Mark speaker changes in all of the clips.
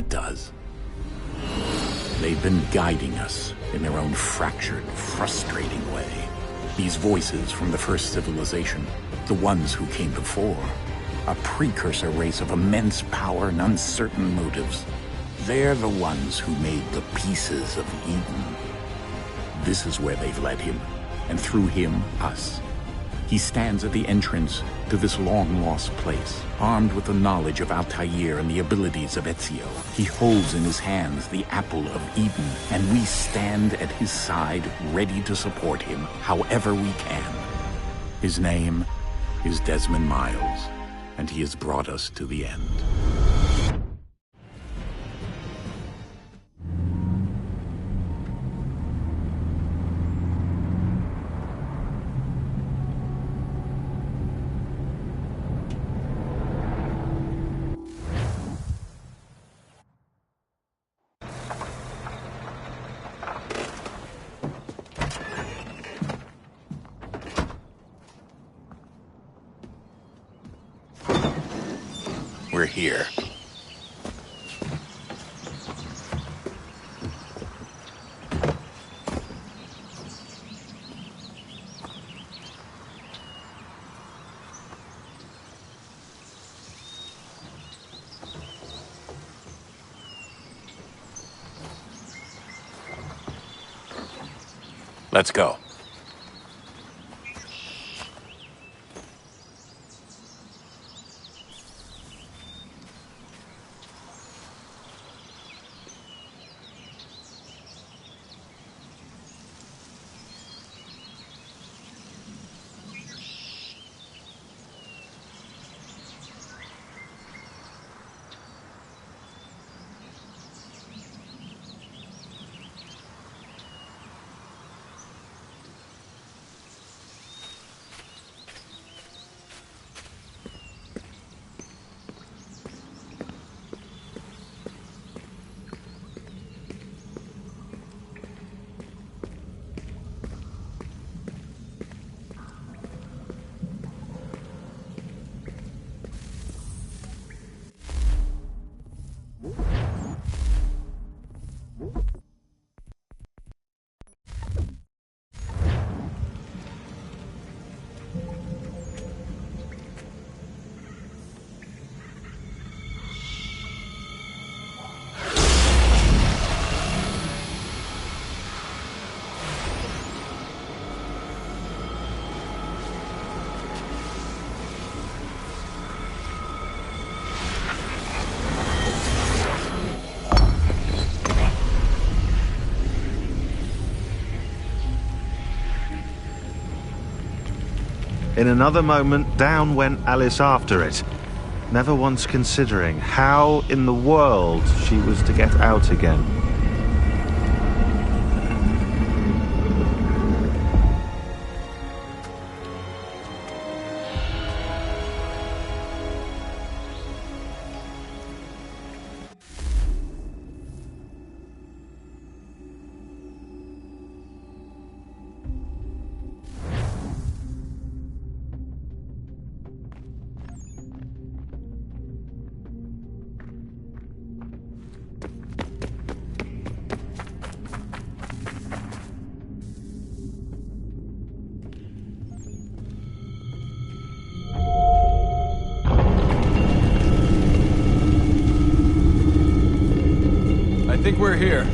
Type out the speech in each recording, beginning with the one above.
Speaker 1: does. They've been guiding us in their own fractured, frustrating way. These voices from the first civilization, the ones who came before, a precursor race of immense power and uncertain motives. They're the ones who made the pieces of Eden. This is where they've led him, and through him, us. He stands at the entrance to this long-lost place, armed with the knowledge of Altair and the abilities of Ezio. He holds in his hands the apple of Eden, and we stand at his side, ready to support him however we can. His name is Desmond Miles, and he has brought us to the end. We're here. Let's go.
Speaker 2: In another moment, down went Alice after it, never once considering how in the world she was to get out again.
Speaker 3: I think we're here.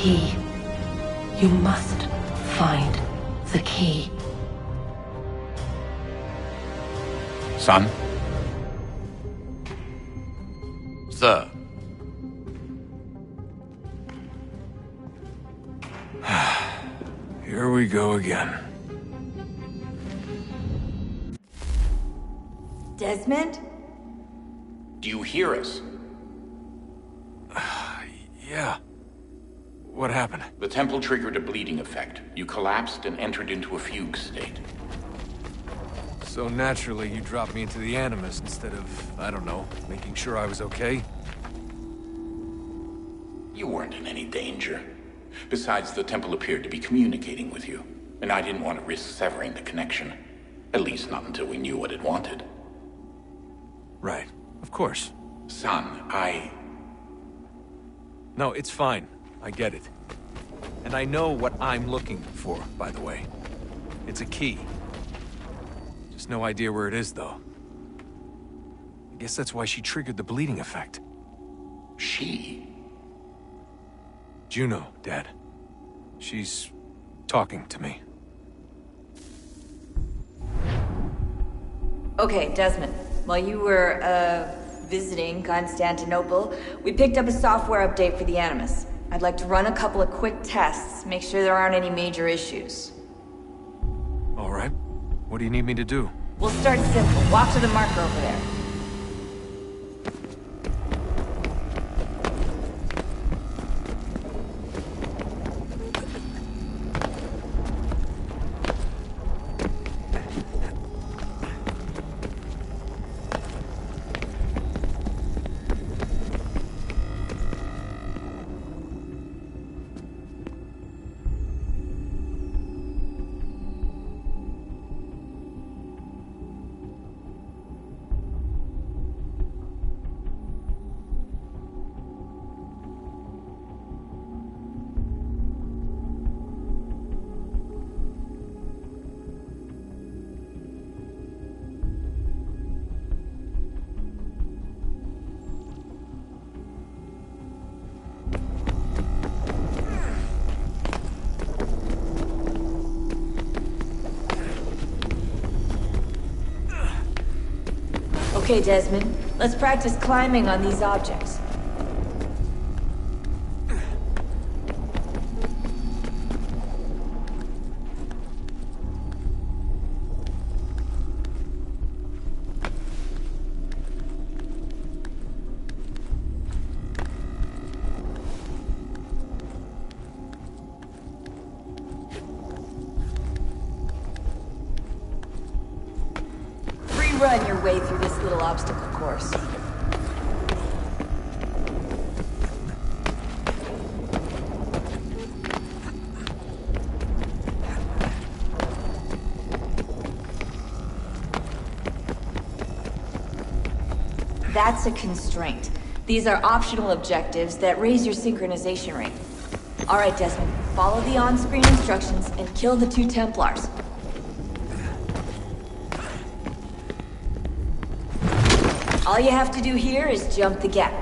Speaker 3: key. You must find the key.
Speaker 1: Son?
Speaker 4: Sir.
Speaker 5: Here we go again.
Speaker 6: Desmond?
Speaker 1: Do you hear us?
Speaker 5: Yeah. What happened?
Speaker 1: The temple triggered a bleeding effect. You collapsed and entered into a fugue state.
Speaker 5: So naturally, you dropped me into the Animus instead of, I don't know, making sure I was okay?
Speaker 1: You weren't in any danger. Besides, the temple appeared to be communicating with you, and I didn't want to risk severing the connection. At least not until we knew what it wanted.
Speaker 5: Right. Of course.
Speaker 1: Son,
Speaker 5: No, it's fine. I get it. And I know what I'm looking for, by the way. It's a key. Just no idea where it is, though. I guess that's why she triggered the bleeding effect.
Speaker 1: She?
Speaker 5: Juno, Dad. She's talking to me.
Speaker 6: Okay, Desmond. While you were, visiting Constantinople, we picked up a software update for the Animus. I'd like to run a couple of quick tests, make sure there aren't any major issues.
Speaker 5: All right. What do you need me to do?
Speaker 6: We'll start simple. Walk to the marker over there. Okay, Desmond. Let's practice climbing on these objects. Run your way through this little obstacle course. That's a constraint. These are optional objectives that raise your synchronization rate. All right, Desmond, follow the on-screen instructions and kill the 2 Templars. All you have to do here is jump the gap.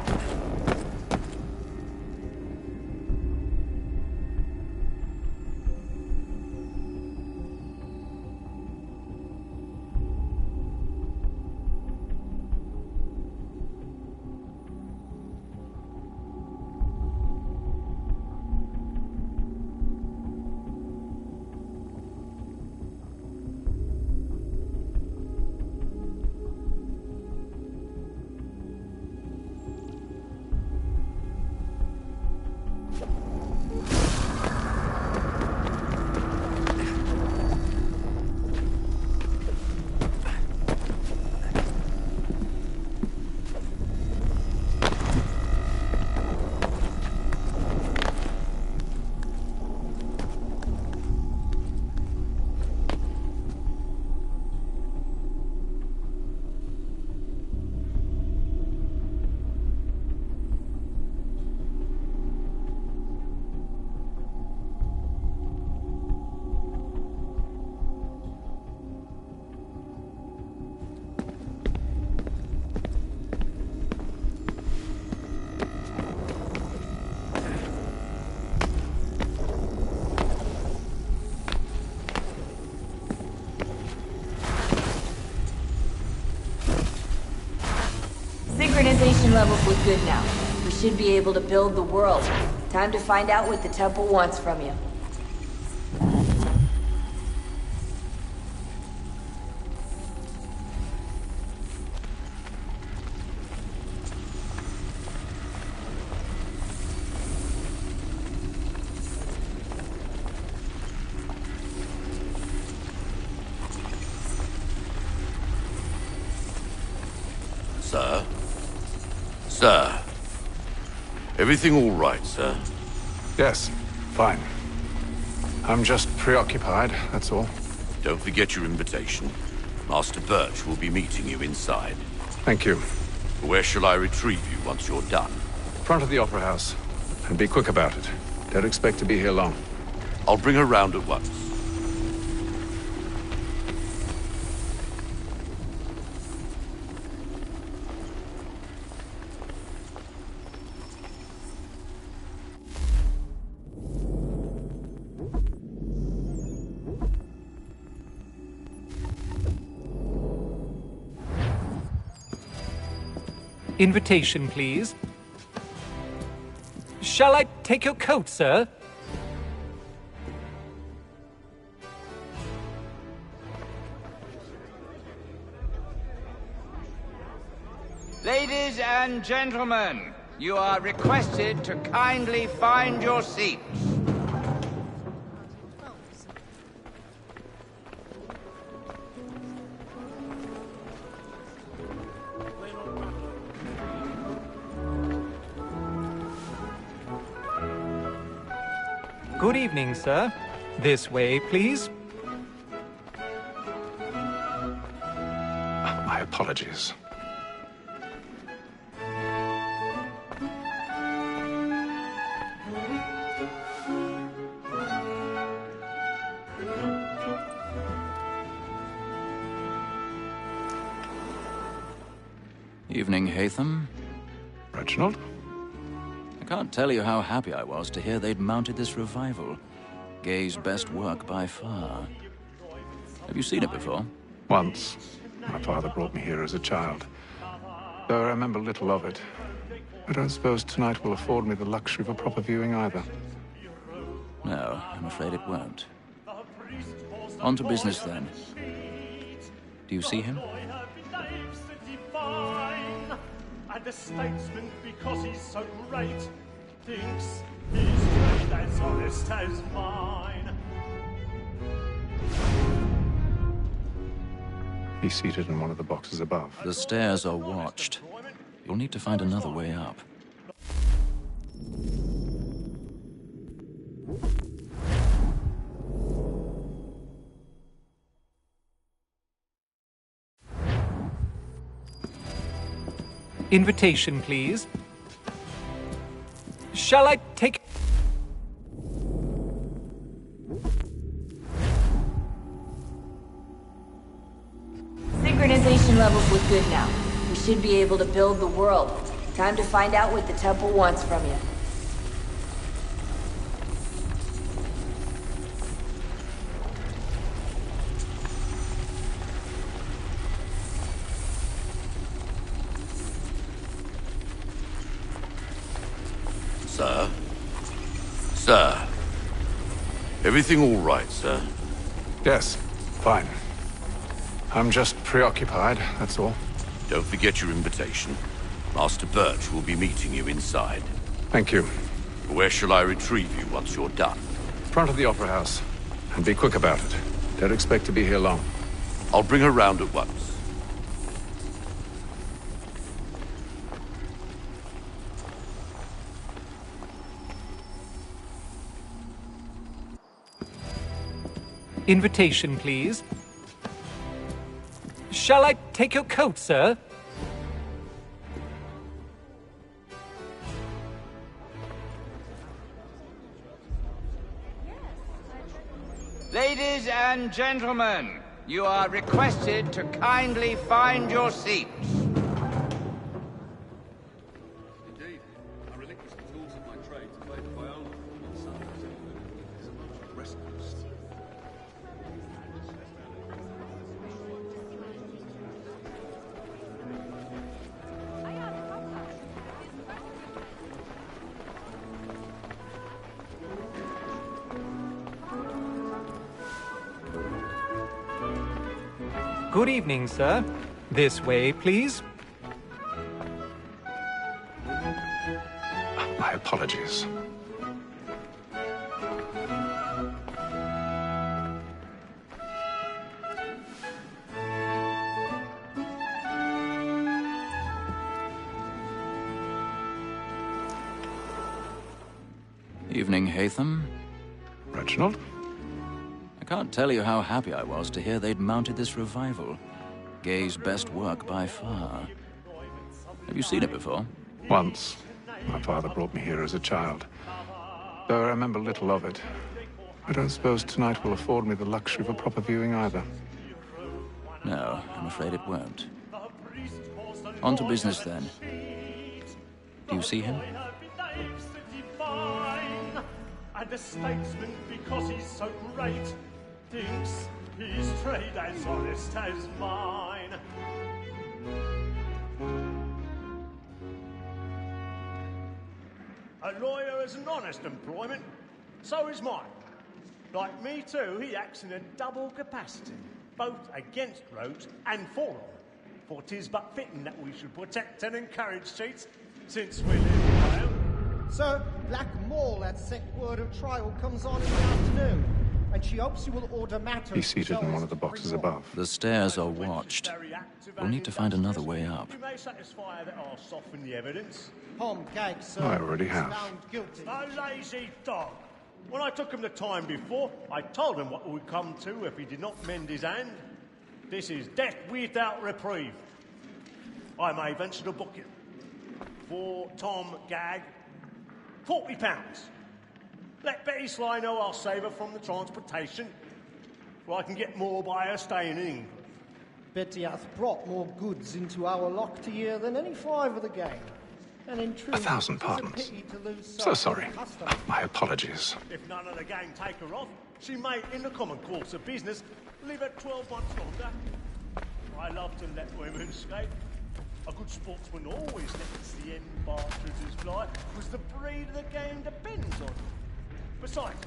Speaker 6: Synchronization levels look good now. We should be able to build the world. Time to find out what the temple wants from you.
Speaker 4: Sir? Sir? Everything all right, sir?
Speaker 7: Yes, fine. I'm just preoccupied, that's all.
Speaker 4: Don't forget your invitation. Master Birch will be meeting you inside.
Speaker 7: Thank you.
Speaker 4: Where shall I retrieve you once you're done?
Speaker 7: Front of the Opera House. And be quick about it. Don't expect to be here long.
Speaker 4: I'll bring her round at once.
Speaker 8: Invitation, please. Shall I take your coat, sir?
Speaker 9: Ladies and gentlemen, you are requested to kindly find your seats.
Speaker 8: Good evening, sir. This way, please.
Speaker 7: My apologies.
Speaker 10: Evening, Haytham.
Speaker 7: Reginald?
Speaker 10: I can't tell you how happy I was to hear they'd mounted this revival. Gay's best work by far. Have you seen it before?
Speaker 7: Once. My father brought me here as a child. Though I remember little of it. I don't suppose tonight will afford me the luxury of a proper viewing either.
Speaker 10: No, I'm afraid it won't. On to business, then. Do you see him?
Speaker 11: And the statesman, because he's so great, thinks his trade as honest as mine.
Speaker 7: He's seated in one of the boxes above.
Speaker 10: The stairs are watched. You'll need to find another way up.
Speaker 8: Invitation, please. Shall I take...
Speaker 6: Synchronization levels look good now. We should be able to build the world. Time to find out what the temple wants from you.
Speaker 4: Sir? Sir? Everything all right, sir?
Speaker 7: Yes, fine. I'm just preoccupied, that's all.
Speaker 4: Don't forget your invitation. Master Birch will be meeting you inside.
Speaker 7: Thank you.
Speaker 4: Where shall I retrieve you once you're done?
Speaker 7: Front of the Opera House. And be quick about it. Don't expect to be here long.
Speaker 4: I'll bring her round at once.
Speaker 8: Invitation, please. Shall I take your coat, sir?
Speaker 9: Ladies and gentlemen, you are requested to kindly find your seats.
Speaker 12: Indeed, I relinquish the tools of my trade to favor my own and son is a rest coast.
Speaker 8: Good evening, sir. This way, please.
Speaker 7: My apologies.
Speaker 10: Evening, Haytham.
Speaker 7: Reginald?
Speaker 10: I can't tell you how happy I was to hear they'd mounted this revival. Gay's best work by far. Have you seen it before?
Speaker 7: Once. My father brought me here as a child. Though I remember little of it. I don't suppose tonight will afford me the luxury of a proper viewing either.
Speaker 10: No, I'm afraid it won't. On to business, then. Do you see him?
Speaker 11: And the statesman, because he's so great, thinks his trade as honest as mine. A lawyer is an honest employment, so is mine. Like me too, he acts in a double capacity, both against rogues and for them. For 'tis but fitting that we should protect and encourage cheats, since we live in Wales.
Speaker 13: Sir, Black Mall at set word of trial comes on in the afternoon, and she hopes you will order matters.
Speaker 7: He's seated in one of the boxes above.
Speaker 10: The stairs are watched. We'll need to find another way up.
Speaker 11: You may satisfy that I'll soften the evidence.
Speaker 13: Tom Gag, sir.
Speaker 7: I already
Speaker 13: is
Speaker 7: have.
Speaker 13: Found guilty.
Speaker 11: A lazy dog. When I took him the time before, I told him what it would come to if he did not mend his hand. This is death without reprieve. I may venture to book it. For Tom Gag, £40. Let Betty Sly know I'll save her from the transportation, or I can get more by her staying in England.
Speaker 13: Betty hath brought more goods into our locked year than any five of the gang. And in truth,
Speaker 7: 1,000
Speaker 13: it's a
Speaker 7: pardons.
Speaker 13: pity to lose
Speaker 7: So
Speaker 13: such a
Speaker 7: sorry.
Speaker 13: customer.
Speaker 7: My apologies.
Speaker 11: If none of the gang take her off, she may, in the common course of business, live at 12 months longer. I love to let women escape. A good sportsman always lets the end partridges fly, because the breed of the game depends on it. Besides,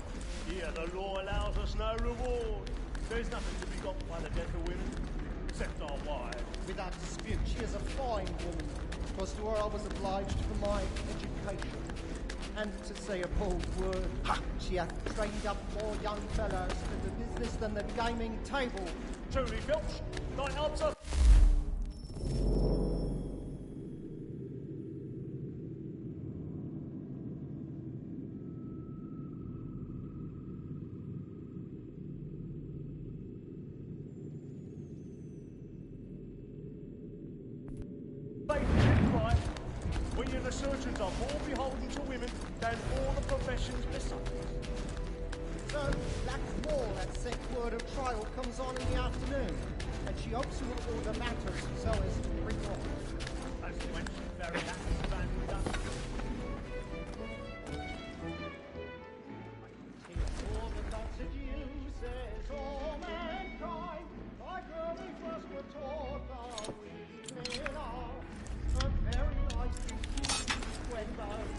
Speaker 11: here the law allows us no reward. There's nothing to be got by the death of women, except our wives.
Speaker 13: Without dispute, she is a fine woman, because to her I was obliged for my education. And to say a bold word, she hath trained up more young fellows for the business than the gaming table.
Speaker 11: Truly, Filch, thine answer. We and the surgeons are more beholden to women than all the professions besides.
Speaker 13: So, Black Mall at set word of trial comes on in the afternoon, and she hopes you will order matters so as to bring on.
Speaker 11: As when she's very happy to stand with us.
Speaker 13: All the that seduces all mankind, like when we first were taught how we live our a very nice thing when those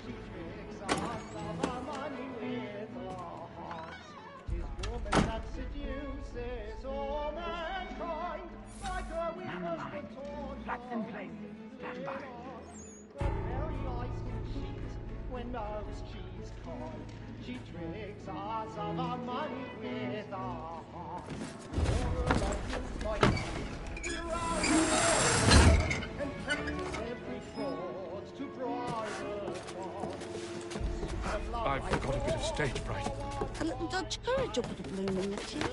Speaker 13: she tricks us of our money with our hearts. 'Tis woman that seduces all mankind, like when we first were taught how we live our a very nice thing when those cheese coin. She tricks us of our money with our hearts. All the legends like and practice every fraud to bribe the fraud.
Speaker 12: I've got a bit of stage fright.
Speaker 14: A little Dodge Courage will put a bloom in the cheek.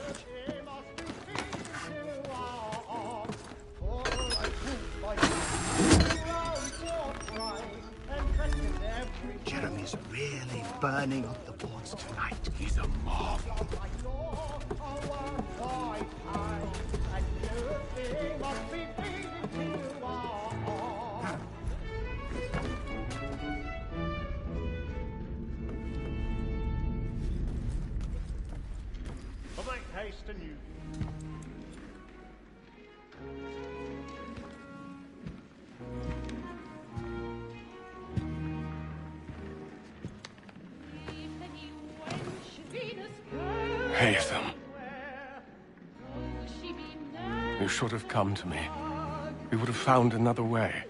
Speaker 15: Jeremy's really burning up the boards tonight. He's a marvel.
Speaker 11: But make haste and you.
Speaker 12: Haytham.
Speaker 16: You should have come to me. We would have found another way.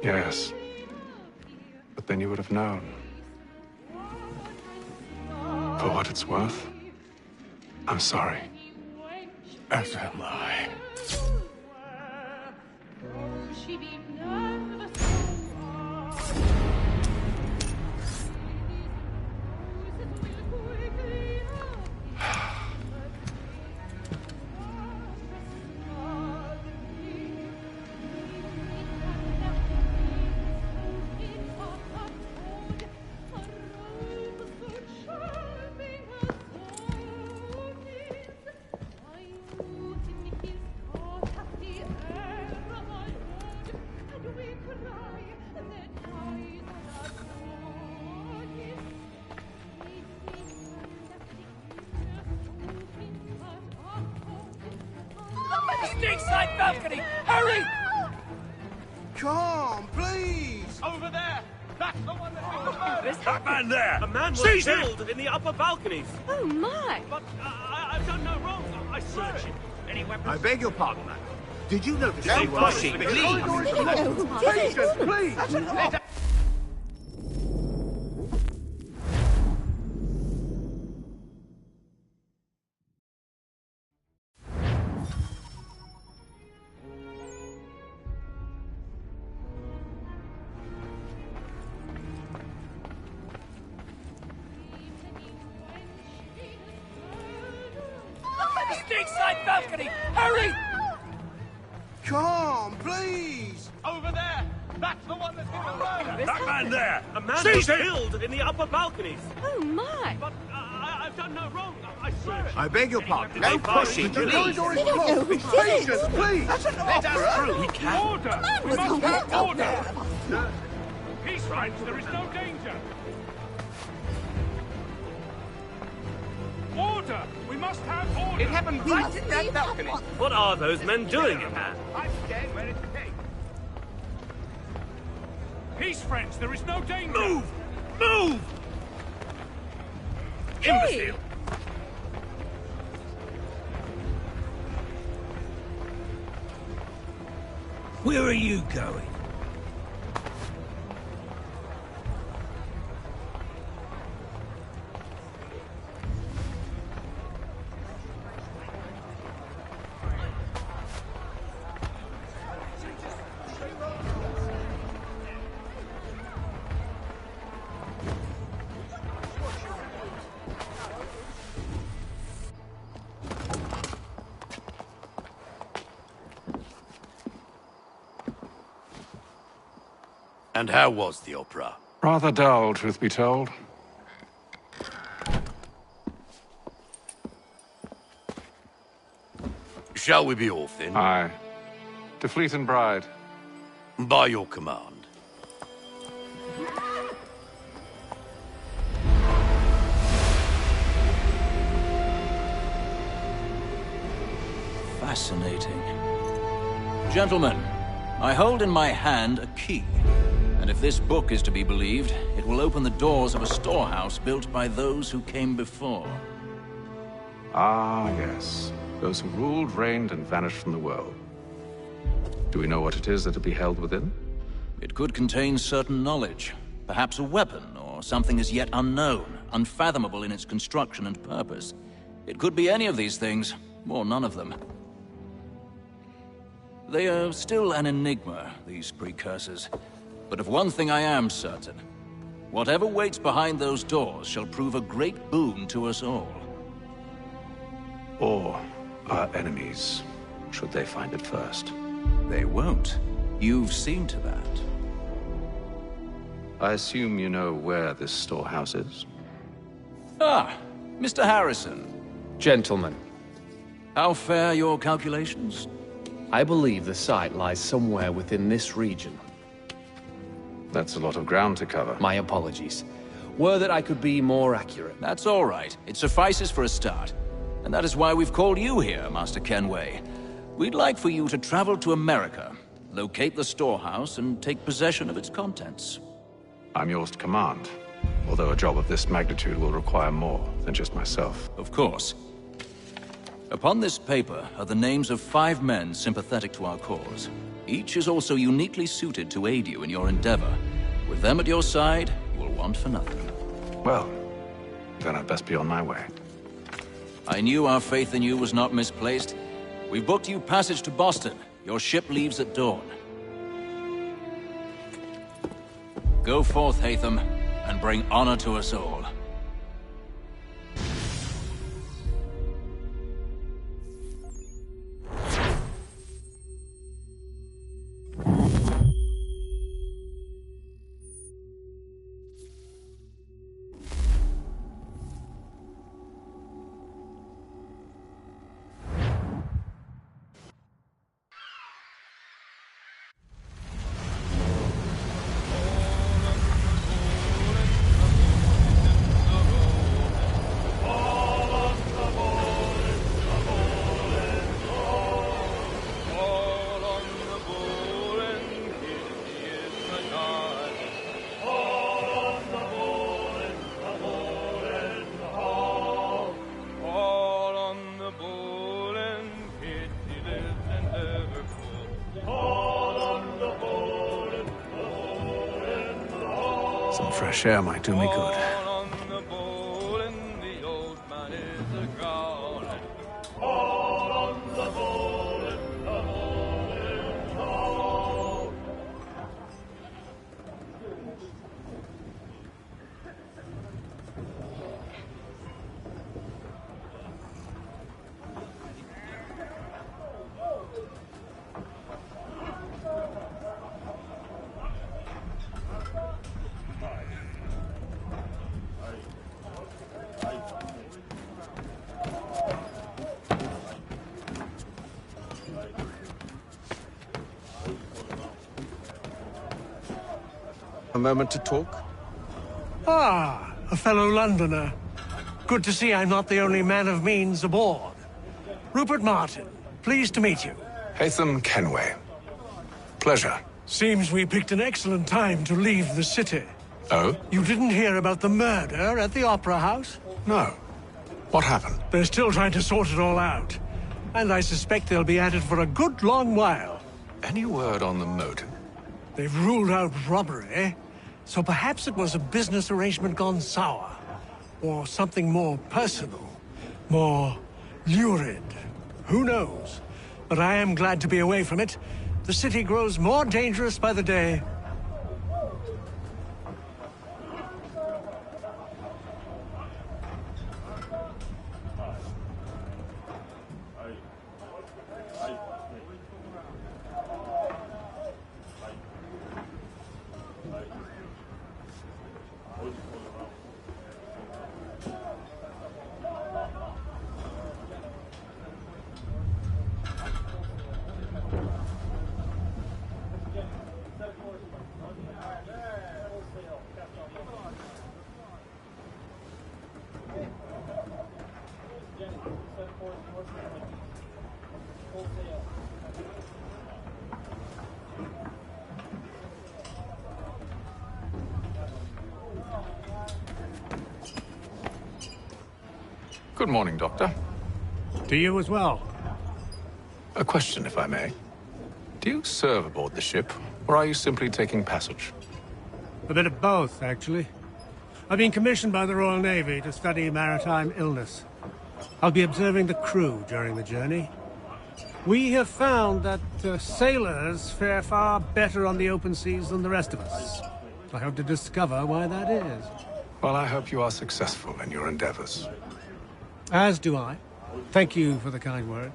Speaker 7: Yes. But then you would have known. For what it's worth, I'm sorry.
Speaker 16: As am I.
Speaker 17: Stateside balcony! Hurry!
Speaker 15: Come, please!
Speaker 17: Over there! That's the one that's been murdered!
Speaker 18: That man there!
Speaker 17: A man was
Speaker 18: Seize him!
Speaker 17: killed in the upper balconies!
Speaker 14: Oh, my!
Speaker 17: But I've done no wrong. I swear it. Any weapons?
Speaker 15: I beg your pardon, madam. Did you notice
Speaker 17: Don't
Speaker 15: they were
Speaker 17: push it,
Speaker 15: please?
Speaker 17: please.
Speaker 15: Please!
Speaker 17: Stateside balcony! Hurry!
Speaker 15: Come, please!
Speaker 17: Over there! That's the one that's been murdered!
Speaker 18: That man there!
Speaker 17: A man
Speaker 18: Seize
Speaker 17: was
Speaker 18: him!
Speaker 17: killed in the upper balconies!
Speaker 14: Oh, my!
Speaker 17: But I've done no wrong. I swear it.
Speaker 15: I beg your pardon.
Speaker 17: Don't push it, please.
Speaker 15: Patience, please!
Speaker 17: Let us through.
Speaker 18: He can.
Speaker 17: Order!
Speaker 14: We must have order!
Speaker 17: Peace, friends. There is no danger.
Speaker 18: Order! We must have order!
Speaker 17: It happened right in that balcony. What are those men doing in there?
Speaker 18: I'm staying where it's safe. Peace, friends. There is no danger. Move! Move!
Speaker 17: Imbecile!
Speaker 18: Where are you going?
Speaker 4: And how was the opera?
Speaker 7: Rather dull, truth be told.
Speaker 4: Shall we be off then?
Speaker 7: Aye. To Fleet and Bride.
Speaker 4: By your command.
Speaker 10: Fascinating. Gentlemen, I hold in my hand a key. And if this book is to be believed, it will open the doors of a storehouse built by those who came before.
Speaker 7: Ah, yes. Those who ruled, reigned, and vanished from the world. Do we know what it is that will be held within?
Speaker 10: It could contain certain knowledge. Perhaps a weapon, or something as yet unknown, unfathomable in its construction and purpose. It could be any of these things, or none of them. They are still an enigma, these precursors. But of one thing I am certain. Whatever waits behind those doors shall prove a great boon to us all.
Speaker 7: Or our enemies, should they find it first.
Speaker 10: They won't. You've seen to that.
Speaker 7: I assume you know where this storehouse is?
Speaker 10: Ah, Mr. Harrison.
Speaker 19: Gentlemen,
Speaker 10: How fare your calculations?
Speaker 19: I believe the site lies somewhere within this region.
Speaker 7: That's a lot of ground to cover.
Speaker 19: My apologies. Were that I could be more accurate.
Speaker 10: That's all right. It suffices for a start. And that is why we've called you here, Master Kenway. We'd like for you to travel to America, locate the storehouse, and take possession of its contents.
Speaker 7: I'm yours to command, although a job of this magnitude will require more than just myself.
Speaker 10: Of course. Upon this paper are the names of 5 men sympathetic to our cause. Each is also uniquely suited to aid you in your endeavor. With them at your side, you will want for nothing.
Speaker 7: Well, then I'd best be on my way.
Speaker 10: I knew our faith in you was not misplaced. We've booked you passage to Boston. Your ship leaves at dawn. Go forth, Haytham, and bring honor to us all.
Speaker 7: Some fresh air might do me good.
Speaker 16: A moment to talk?
Speaker 13: Ah, a fellow Londoner. Good to see I'm not the only man of means aboard. Rupert Martin, pleased to meet you.
Speaker 7: Haytham Kenway. Pleasure.
Speaker 13: Seems we picked an excellent time to leave the city.
Speaker 7: Oh?
Speaker 13: You didn't hear about the murder at the Opera House?
Speaker 7: No. What happened?
Speaker 13: They're still trying to sort it all out. And I suspect they'll be at it for a good long while.
Speaker 7: Any word on the motive?
Speaker 13: They've ruled out robbery, so perhaps it was a business arrangement gone sour. Or something more personal, more lurid. Who knows? But I am glad to be away from it. The city grows more dangerous by the day.
Speaker 7: Good morning, Doctor.
Speaker 13: To you as well.
Speaker 7: A question, if I may. Do you serve aboard the ship, or are you simply taking passage?
Speaker 13: A bit of both, actually. I've been commissioned by the Royal Navy to study maritime illness. I'll be observing the crew during the journey. We have found that sailors fare far better on the open seas than the rest of us. I hope to discover why that is.
Speaker 7: Well, I hope you are successful in your endeavors.
Speaker 13: As do I. Thank you for the kind words.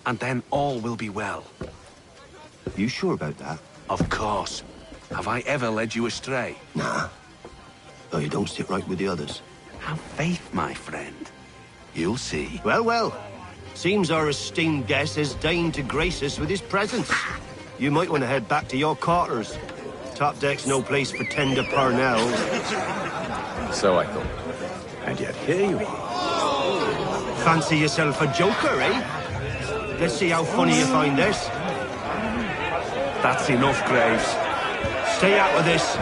Speaker 20: and then all will be well.
Speaker 15: You sure about that?
Speaker 20: Of course. Have I ever led you astray?
Speaker 15: Nah. Oh, you don't sit right with the others.
Speaker 20: Have faith, my friend. You'll see.
Speaker 15: Well, well. Seems our esteemed guest has deigned to grace us with his presence. You might want to head back to your quarters. Top deck's no place for tender Parnells.
Speaker 19: So I thought. And yet here you are.
Speaker 15: Fancy yourself a joker, eh? Let's see how funny you find this.
Speaker 20: That's enough, Graves.
Speaker 15: Stay out of this.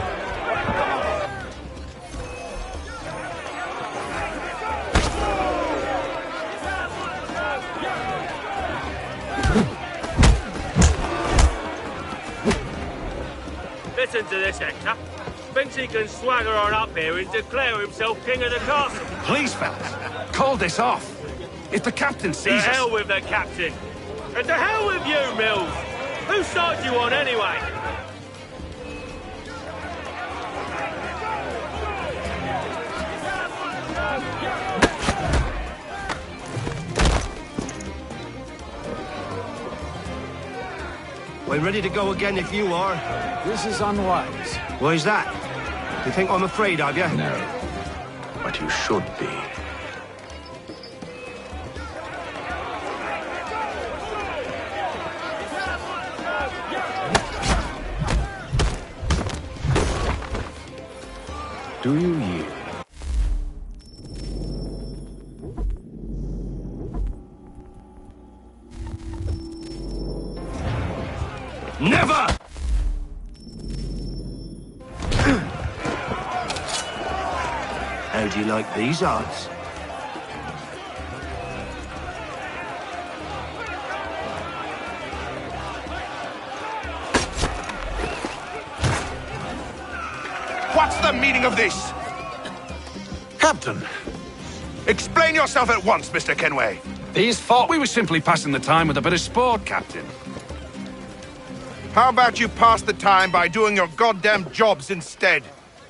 Speaker 17: Listen to this, Hector. Thinks he can swagger on up here and declare himself king of the castle.
Speaker 20: Please, fellas, call this off. If the captain sees us...
Speaker 17: To hell with the captain. And to hell with you, Mills. Whose side you on, anyway?
Speaker 15: We're ready to go again if you are.
Speaker 19: This is unwise.
Speaker 15: Why's that? You think I'm afraid of you?
Speaker 19: No. But you should be. Do you yield?
Speaker 15: Never! How do you like these odds?
Speaker 21: What's the meaning of this?
Speaker 20: Captain!
Speaker 21: Explain yourself at once, Mr. Kenway.
Speaker 20: These fought. We were simply passing the time with a bit of sport, Captain.
Speaker 21: How about you pass the time by doing your goddamn jobs instead?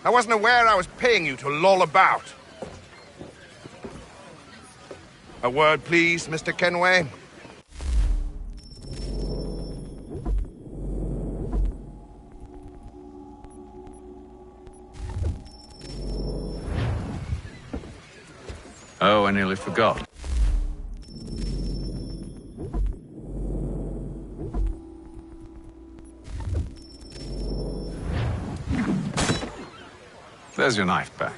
Speaker 21: I wasn't aware I was paying you to loll about. A word, please, Mr. Kenway.
Speaker 20: Oh, I nearly forgot. There's your knife back.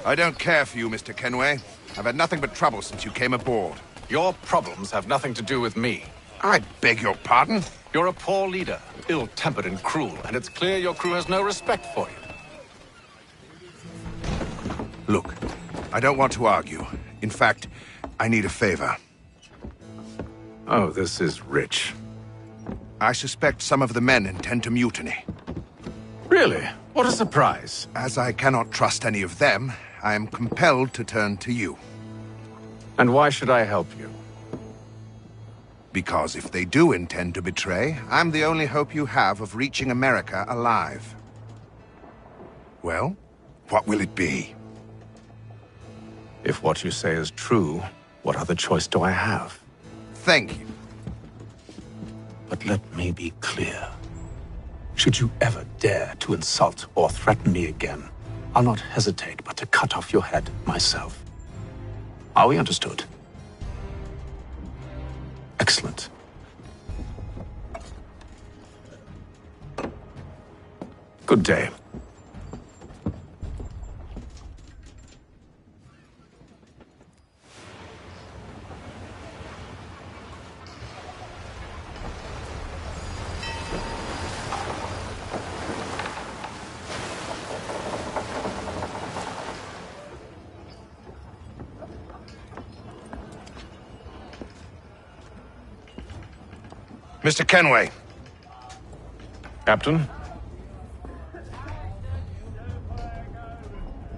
Speaker 21: I don't care for you, Mr. Kenway. I've had nothing but trouble since you came aboard.
Speaker 20: Your problems have nothing to do with me.
Speaker 21: I beg your pardon?
Speaker 20: You're a poor leader, ill-tempered and cruel, and it's clear your crew has no respect for you.
Speaker 21: Look, I don't want to argue. In fact, I need a favor.
Speaker 20: Oh, this is rich.
Speaker 21: I suspect some of the men intend to mutiny.
Speaker 20: Really? What a surprise.
Speaker 21: As I cannot trust any of them, I am compelled to turn to you.
Speaker 20: And why should I help you?
Speaker 21: Because if they do intend to betray, I'm the only hope you have of reaching America alive. Well, what will it be?
Speaker 20: If what you say is true, what other choice do I have?
Speaker 21: Thank you.
Speaker 20: But let me be clear. Should you ever dare to insult or threaten me again, I'll not hesitate but to cut off your head myself. Are we understood? Excellent. Good day.
Speaker 21: Mr. Kenway.
Speaker 20: Captain?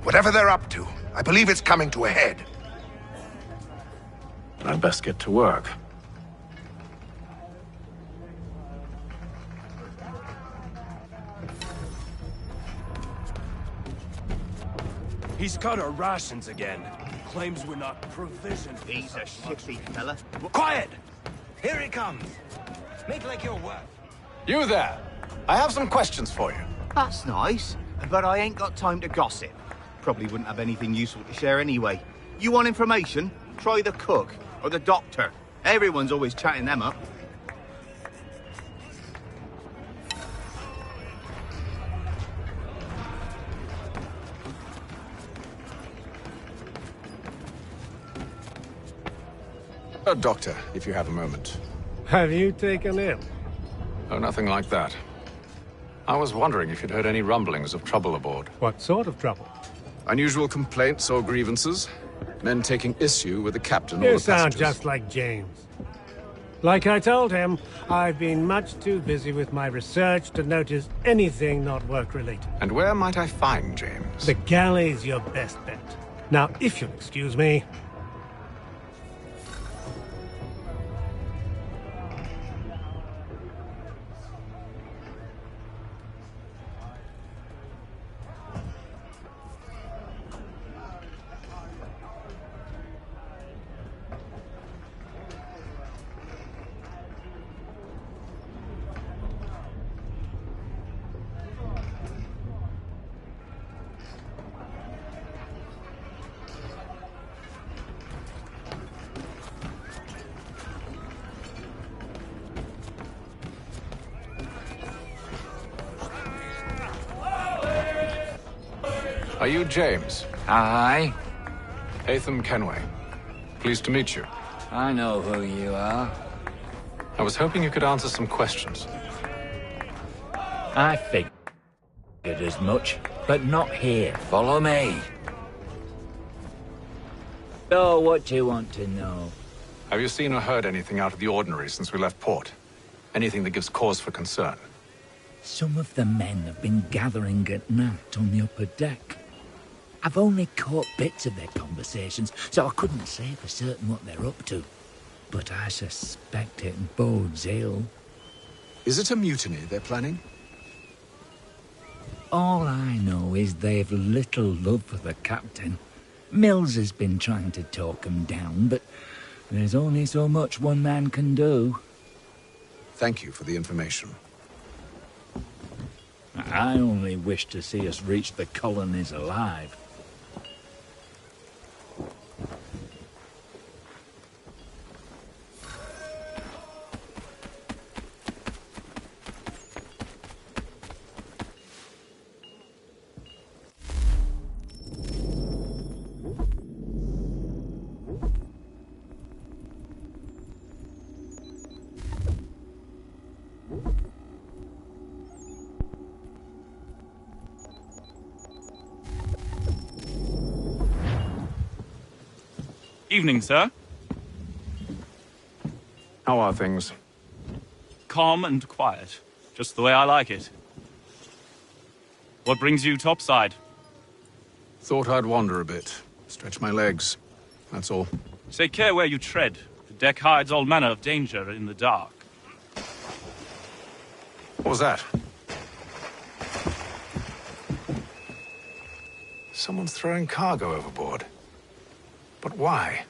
Speaker 21: Whatever they're up to, I believe it's coming to a head.
Speaker 20: I'd best get to work.
Speaker 16: He's cut our rations again. Claims we're not provisioned.
Speaker 9: He's a shifty fella.
Speaker 16: Quiet! Here he comes. Make like you're worth.
Speaker 20: You there. I have some questions for you.
Speaker 9: That's nice, but I ain't got time to gossip. Probably wouldn't have anything useful to share anyway. You want information? Try the cook or the doctor. Everyone's always chatting them up.
Speaker 20: A doctor, if you have a moment.
Speaker 2: Have you taken ill?
Speaker 20: Oh, nothing like that. I was wondering if you'd heard any rumblings of trouble aboard.
Speaker 2: What sort of trouble?
Speaker 20: Unusual complaints or grievances? Men taking issue with the captain or
Speaker 2: You
Speaker 20: the
Speaker 2: sound
Speaker 20: passengers?
Speaker 2: just like James. Like I told him, I've been much too busy with my research to notice anything not work-related.
Speaker 20: And where might I find James?
Speaker 2: The galley's your best bet. Now, if you'll excuse me...
Speaker 20: Are you James?
Speaker 22: Aye.
Speaker 20: Atham Kenway. Pleased to meet you.
Speaker 22: I know who you are.
Speaker 20: I was hoping you could answer some questions.
Speaker 22: I figured as much, but not here. Follow me. So, what do you want to know?
Speaker 20: Have you seen or heard anything out of the ordinary since we left port? Anything that gives cause for concern?
Speaker 22: Some of the men have been gathering at night on the upper deck. I've only caught bits of their conversations, so I couldn't say for certain what they're up to. But I suspect it bodes ill.
Speaker 20: Is it a mutiny they're planning?
Speaker 22: All I know is they've little love for the captain. Mills has been trying to talk 'em down, but there's only so much one man can do.
Speaker 20: Thank you for the information.
Speaker 22: I only wish to see us reach the colonies alive.
Speaker 23: Evening, sir.
Speaker 20: How are things?
Speaker 23: Calm and quiet. Just the way I like it. What brings you topside?
Speaker 20: Thought I'd wander a bit. Stretch my legs. That's all.
Speaker 23: Take care where you tread. The deck hides all manner of danger in the dark.
Speaker 20: What was that? Someone's throwing cargo overboard. But why?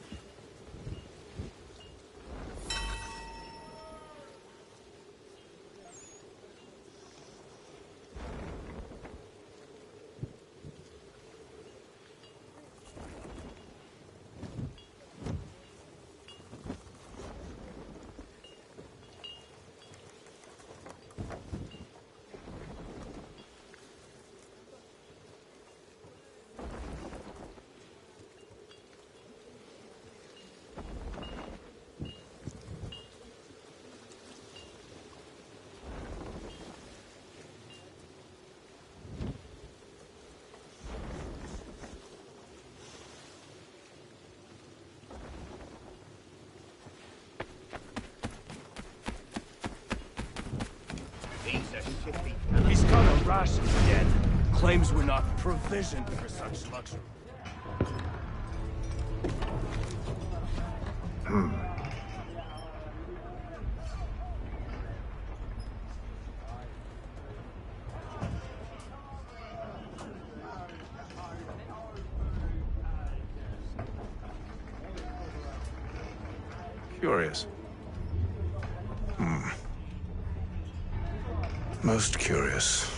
Speaker 16: He's cut our rations again. Claims we're not provisioned for such luxury.
Speaker 7: Curious. Most curious.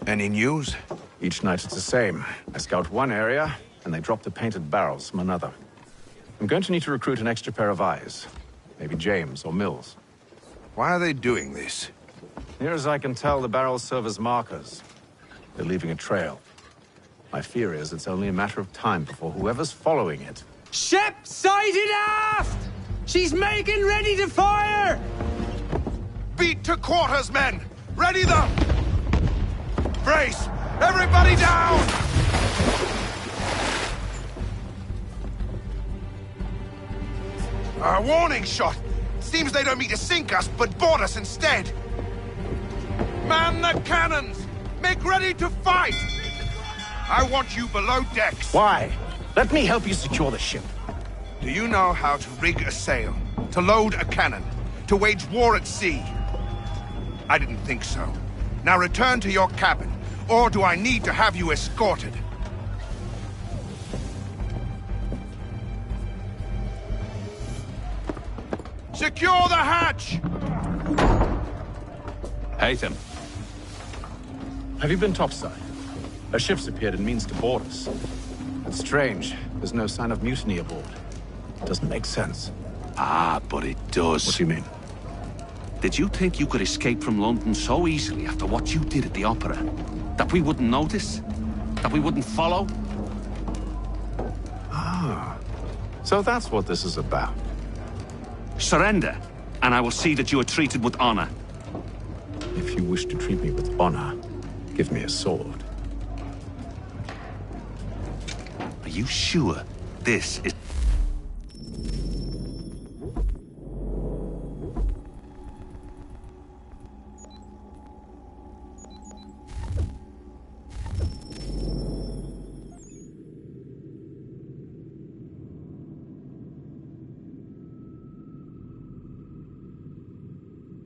Speaker 21: Any news?
Speaker 20: Each night it's the same. I scout one area, and they drop the painted barrels from another. I'm going to need to recruit an extra pair of eyes. Maybe James or Mills.
Speaker 21: Why are they doing this?
Speaker 20: Near as I can tell, the barrels serve as markers. They're leaving a trail. My fear is it's only a matter of time before whoever's following it...
Speaker 1: Ship sighted aft! She's making ready to fire!
Speaker 21: Beat to quarters, men! Ready them! Brace! Everybody down! A warning shot! Seems they don't mean to sink us, but board us instead! Man the cannons! Make ready to fight! I want you below decks!
Speaker 20: Why? Let me help you secure the ship.
Speaker 21: Do you know how to rig a sail? To load a cannon? To wage war at sea? I didn't think so. Now return to your cabin, or do I need to have you escorted? Secure the hatch!
Speaker 19: Haytham.
Speaker 20: Have you been topside? A ship's appeared and means to board us. It's strange. There's no sign of mutiny aboard. It doesn't make sense.
Speaker 19: Ah, but it does.
Speaker 20: What do you mean?
Speaker 19: Did you think you could escape from London so easily after what you did at the Opera? That we wouldn't notice? That we wouldn't follow?
Speaker 20: Ah. So that's what this is about.
Speaker 19: Surrender, and I will see that you are treated with honor.
Speaker 20: If you wish to treat me with honor, give me a sword.
Speaker 19: Are you sure this is...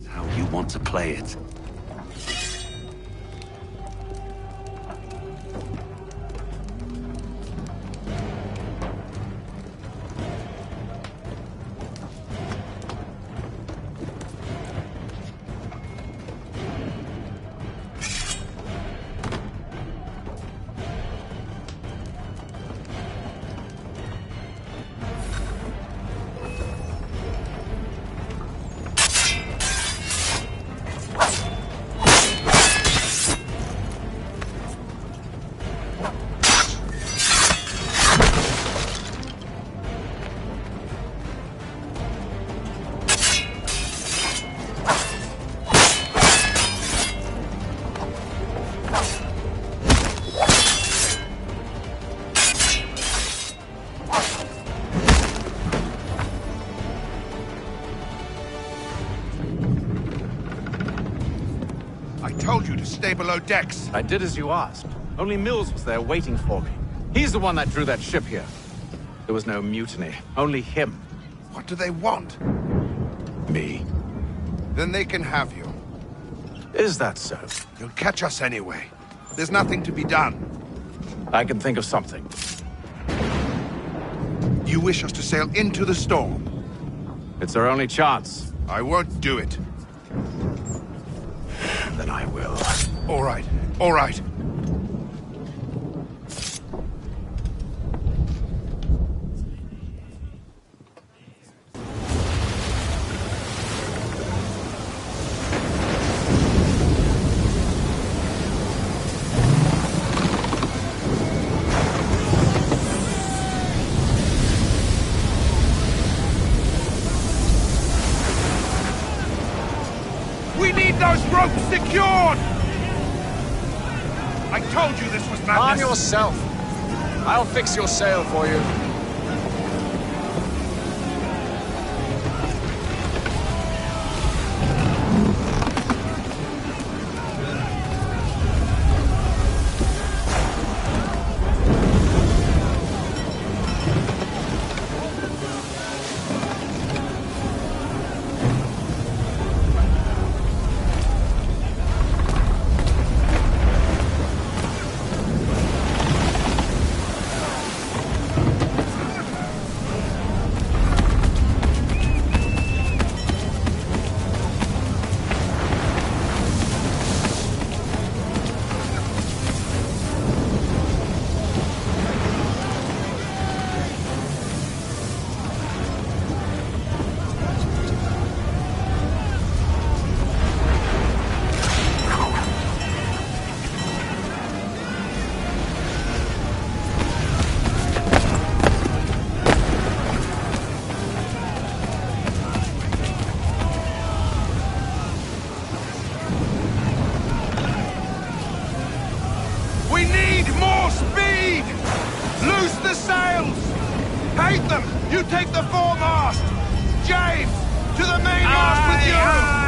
Speaker 19: how you want to play it?
Speaker 21: Stay below decks.
Speaker 20: I did as you asked. Only Mills was there waiting for me. He's the one that drew that ship here. There was no mutiny, only him.
Speaker 21: What do they want?
Speaker 20: Me.
Speaker 21: Then they can have you.
Speaker 20: Is that so?
Speaker 21: You'll catch us anyway. There's nothing to be done.
Speaker 20: I can think of something.
Speaker 21: You wish us to sail into the storm?
Speaker 20: It's our only chance.
Speaker 21: I won't do it.
Speaker 20: Then I will.
Speaker 21: All right. All right. We need those ropes secured! I told you this was madness!
Speaker 3: Arm yourself. I'll fix your sail for you.
Speaker 21: Keep them! You take the foremast! James! To the mainmast with you!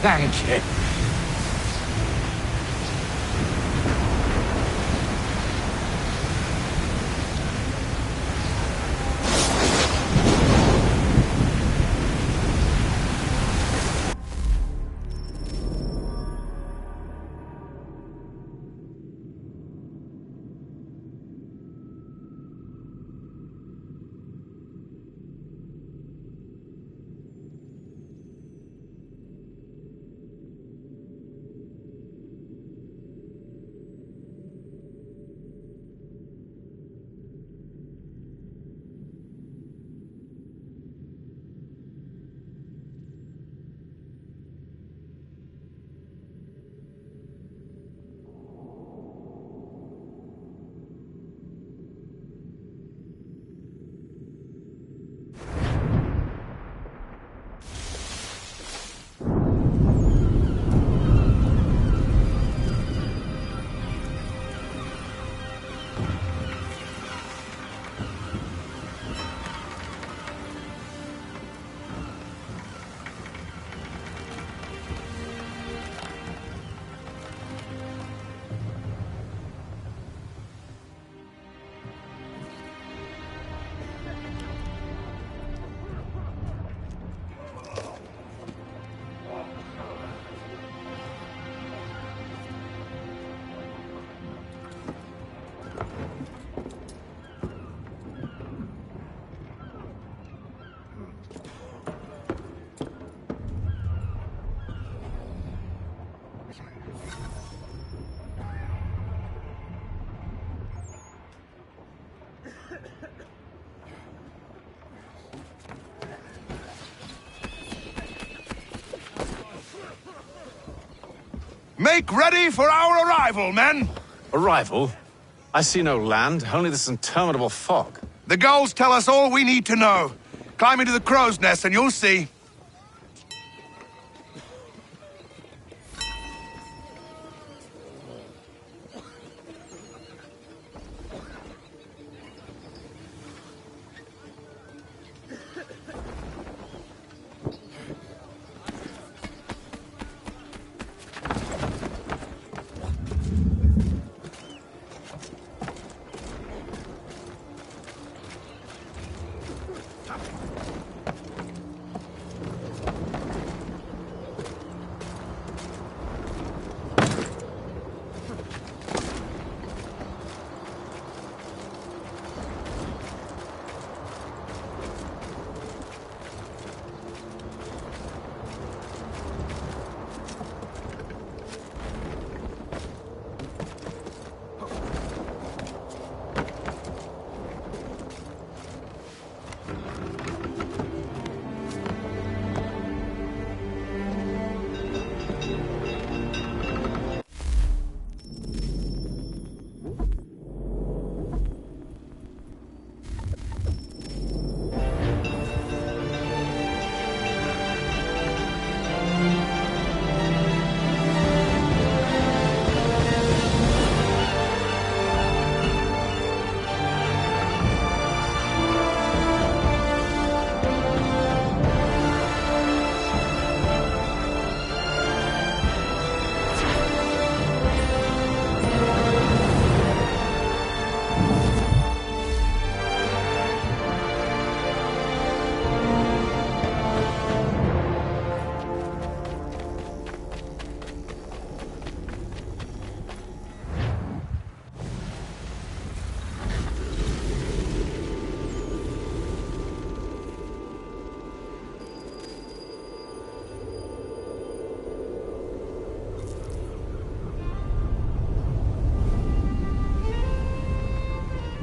Speaker 3: Thank you.
Speaker 21: Make ready for our arrival, men!
Speaker 5: Arrival? I see no land, only this interminable fog.
Speaker 21: The gulls tell us all we need to know. Climb into the crow's nest and you'll see.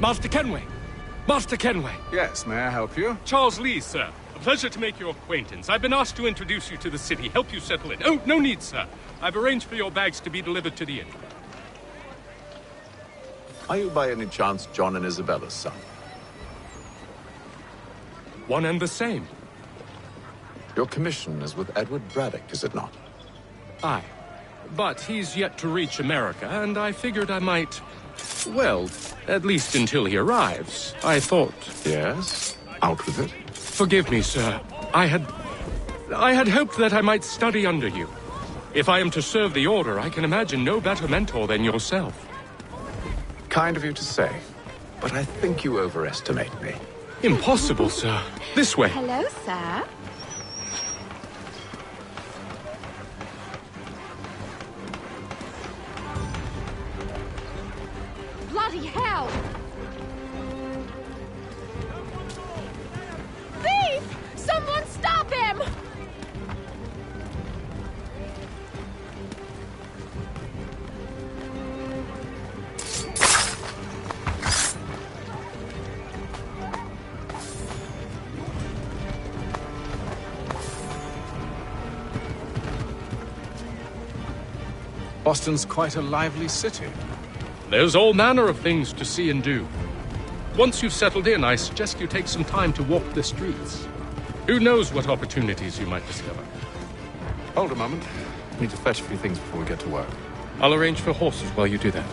Speaker 6: Master Kenway! Master Kenway!
Speaker 7: Yes, may I help you?
Speaker 18: Charles Lee, sir. A pleasure to make your acquaintance. I've been asked to introduce you to the city, help you settle in. Oh, no need, sir. I've arranged for your bags to be delivered to the inn.
Speaker 7: Are you by any chance John and Isabella's son?
Speaker 18: One and the same.
Speaker 7: Your commission is with Edward Braddock, is it not?
Speaker 18: Aye. But he's yet to reach America, and I figured I might... Well, at least until he arrives. I thought...
Speaker 7: Yes? Out with it.
Speaker 18: Forgive me, sir. I had hoped that I might study under you. If I am to serve the Order, I can imagine no better mentor than yourself.
Speaker 7: Kind of you to say, but I think you overestimate me.
Speaker 18: Impossible, sir. This way.
Speaker 14: Hello, sir. Bloody hell! Thief! Someone stop him!
Speaker 7: Boston's quite a lively city.
Speaker 18: There's all manner of things to see and do. Once you've settled in, I suggest you take some time to walk the streets. Who knows what opportunities you might discover.
Speaker 7: Hold a moment. I need to fetch a few things before we get to work.
Speaker 18: I'll arrange for horses while you do that.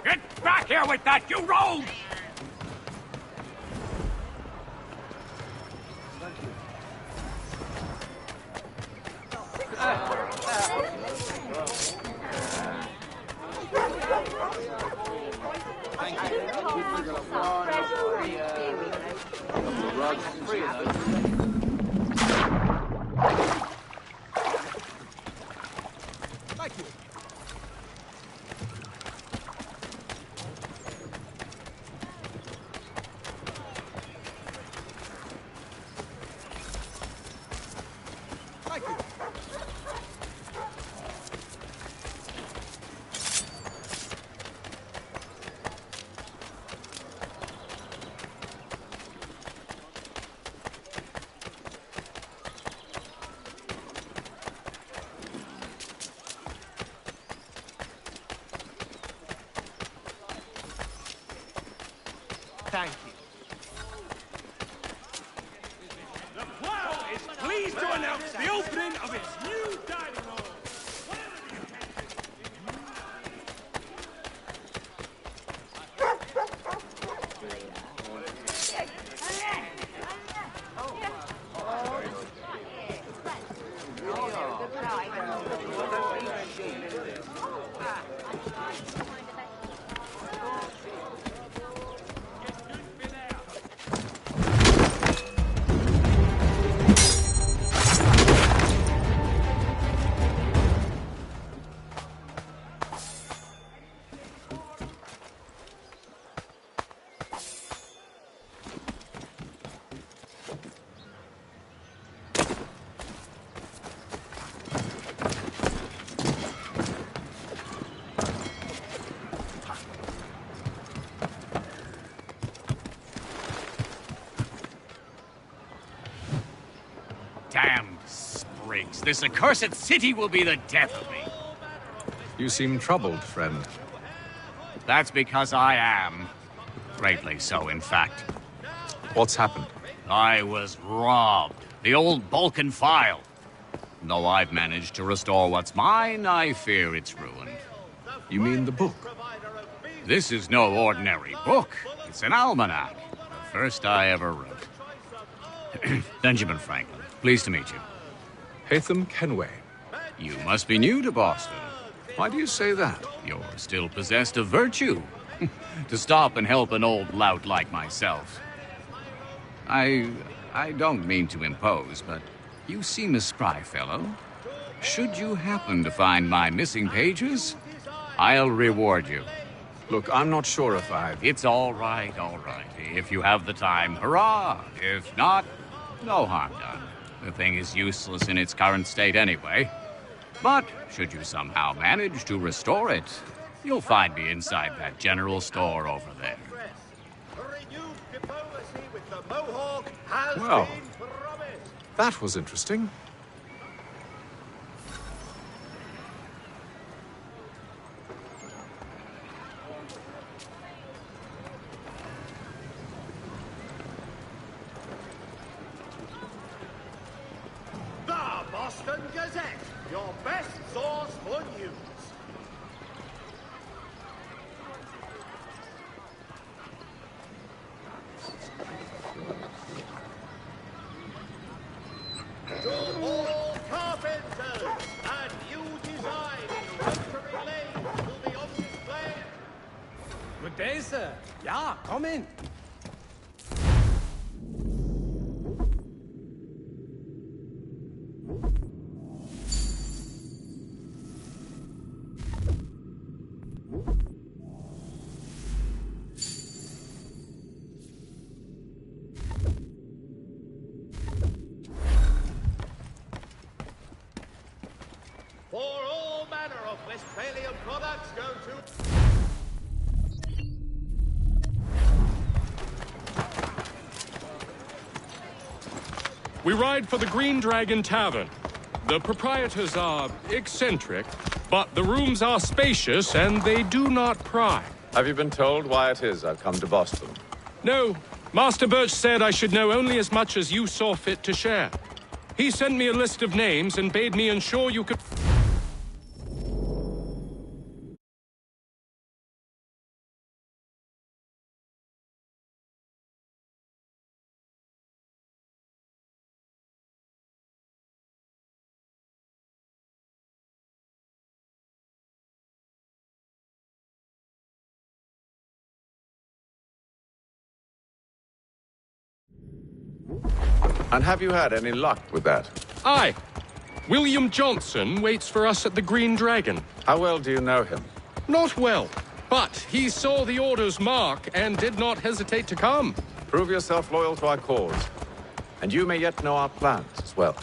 Speaker 3: Get back here with that, you rogue!
Speaker 9: Thank you.
Speaker 18: The Plough is pleased to announce the opening of its new dining hall.
Speaker 3: Damn sprigs. This accursed city will be the death of me.
Speaker 7: You seem troubled, friend.
Speaker 3: That's because I am. Greatly so, in fact.
Speaker 7: What's happened?
Speaker 3: I was robbed. The old Balkan file. Though I've managed to restore what's mine, I fear it's ruined.
Speaker 7: You mean the book?
Speaker 3: This is no ordinary book. It's an almanac. The first I ever wrote. Benjamin Franklin, pleased to meet you.
Speaker 7: Haytham Kenway.
Speaker 3: You must be new to Boston.
Speaker 7: Why do you say that?
Speaker 3: You're still possessed of virtue. To stop and help an old lout like myself. I don't mean to impose, but you seem a spry fellow. Should you happen to find my missing pages, I'll reward you.
Speaker 7: Look, I'm not sure if
Speaker 3: It's all right, all right. If you have the time, hurrah! If not, no harm done. The thing is useless in its current state anyway. But should you somehow manage to restore it, you'll find me inside that general store over there.
Speaker 7: Well, that was interesting.
Speaker 13: The Boston Gazette, your best source for news. To all carpenters, a new design in Rectory Lane will be on display.
Speaker 1: Good day, sir. Yeah, come in.
Speaker 13: For all manner of Westphalian products, go to...
Speaker 18: We ride for the Green Dragon Tavern. The proprietors are eccentric, but the rooms are spacious and they do not pry.
Speaker 5: Have you been told why it is I've come to Boston?
Speaker 18: No, Master Birch said I should know only as much as you saw fit to share. He sent me a list of names and bade me ensure you could...
Speaker 5: And have you had any luck with that?
Speaker 18: Aye. William Johnson waits for us at the Green Dragon.
Speaker 5: How well do you know him?
Speaker 18: Not well, but he saw the order's mark and did not hesitate to come.
Speaker 5: Prove yourself loyal to our cause. And you may yet know our plans as well.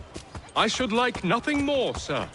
Speaker 18: I should like nothing more, sir.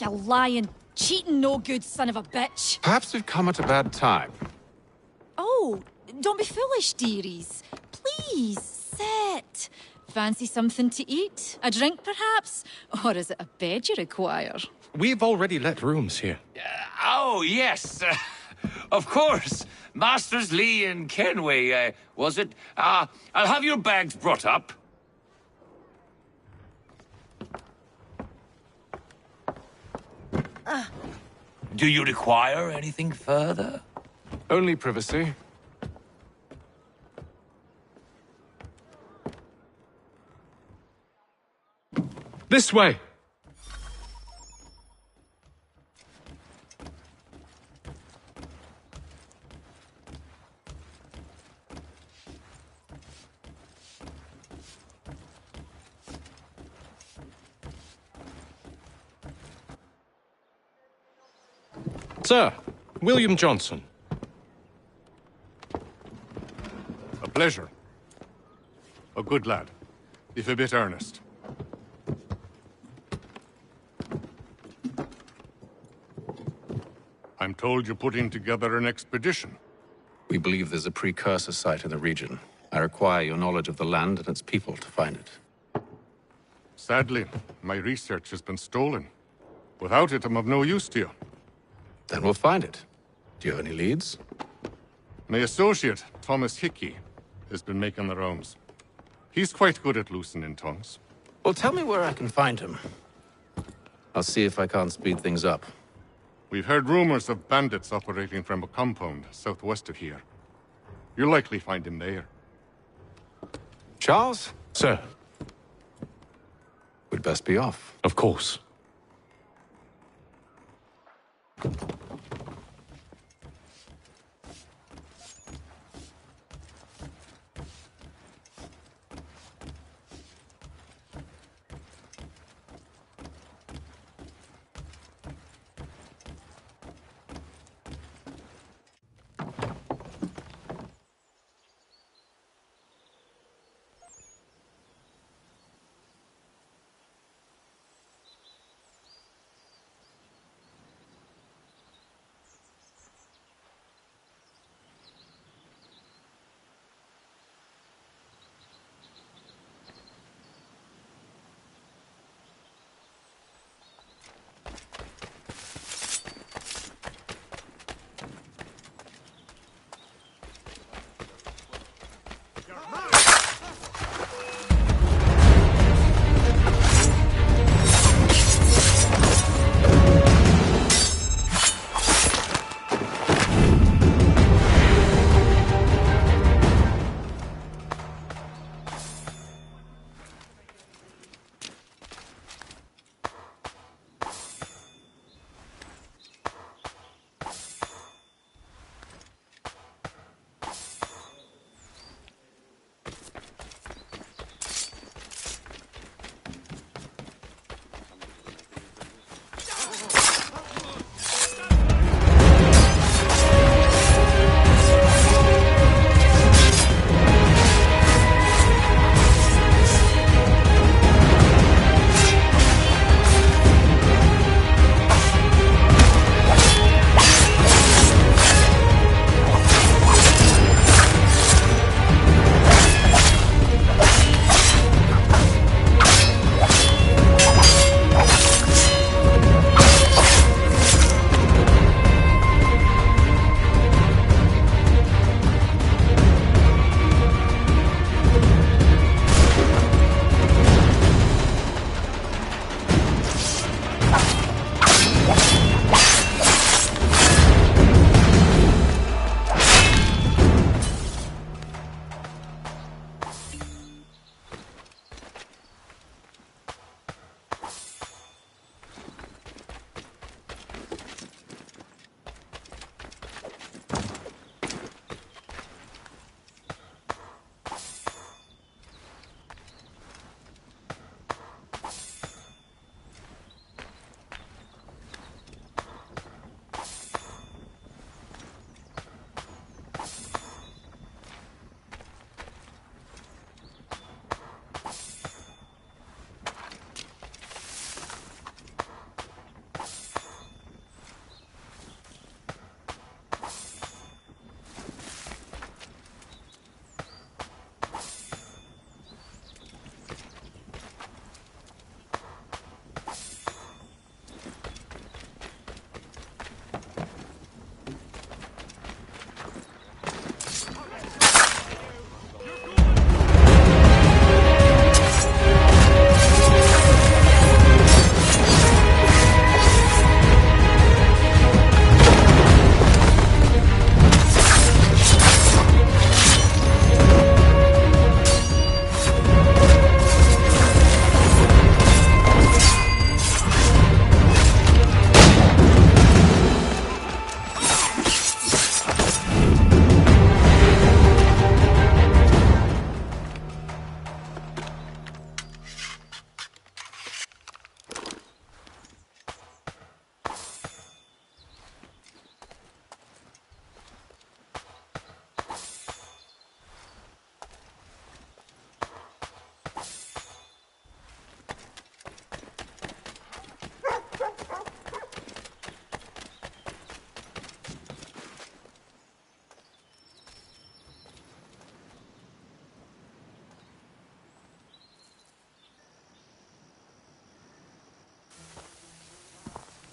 Speaker 14: You lying, cheating, no good son of a bitch.
Speaker 7: Perhaps we've come at a bad time.
Speaker 14: Oh, don't be foolish, dearies. Please, sit. Fancy something to eat? A drink, perhaps? Or is it a bed you require?
Speaker 18: We've already let rooms here.
Speaker 4: Oh, yes. Of course. Masters Lee and Kenway, was it? I'll have your bags brought up. Do you require anything further?
Speaker 7: Only privacy.
Speaker 18: This way! Sir, William Johnson.
Speaker 8: A pleasure. A good lad, if a bit earnest. I'm told you're putting together an expedition.
Speaker 20: We believe there's a precursor site in the region. I require your knowledge of the land and its people to find it.
Speaker 8: Sadly, my research has been stolen. Without it, I'm of no use to you.
Speaker 20: Then we'll find it. Do you have any leads?
Speaker 8: My associate, Thomas Hickey, has been making the rounds. He's quite good at loosening tongues.
Speaker 20: Well, tell me where I can find him. I'll see if I can't speed things up.
Speaker 8: We've heard rumors of bandits operating from a compound southwest of here. You'll likely find him there.
Speaker 7: Charles?
Speaker 18: Sir.
Speaker 20: We'd best be off.
Speaker 18: Of course.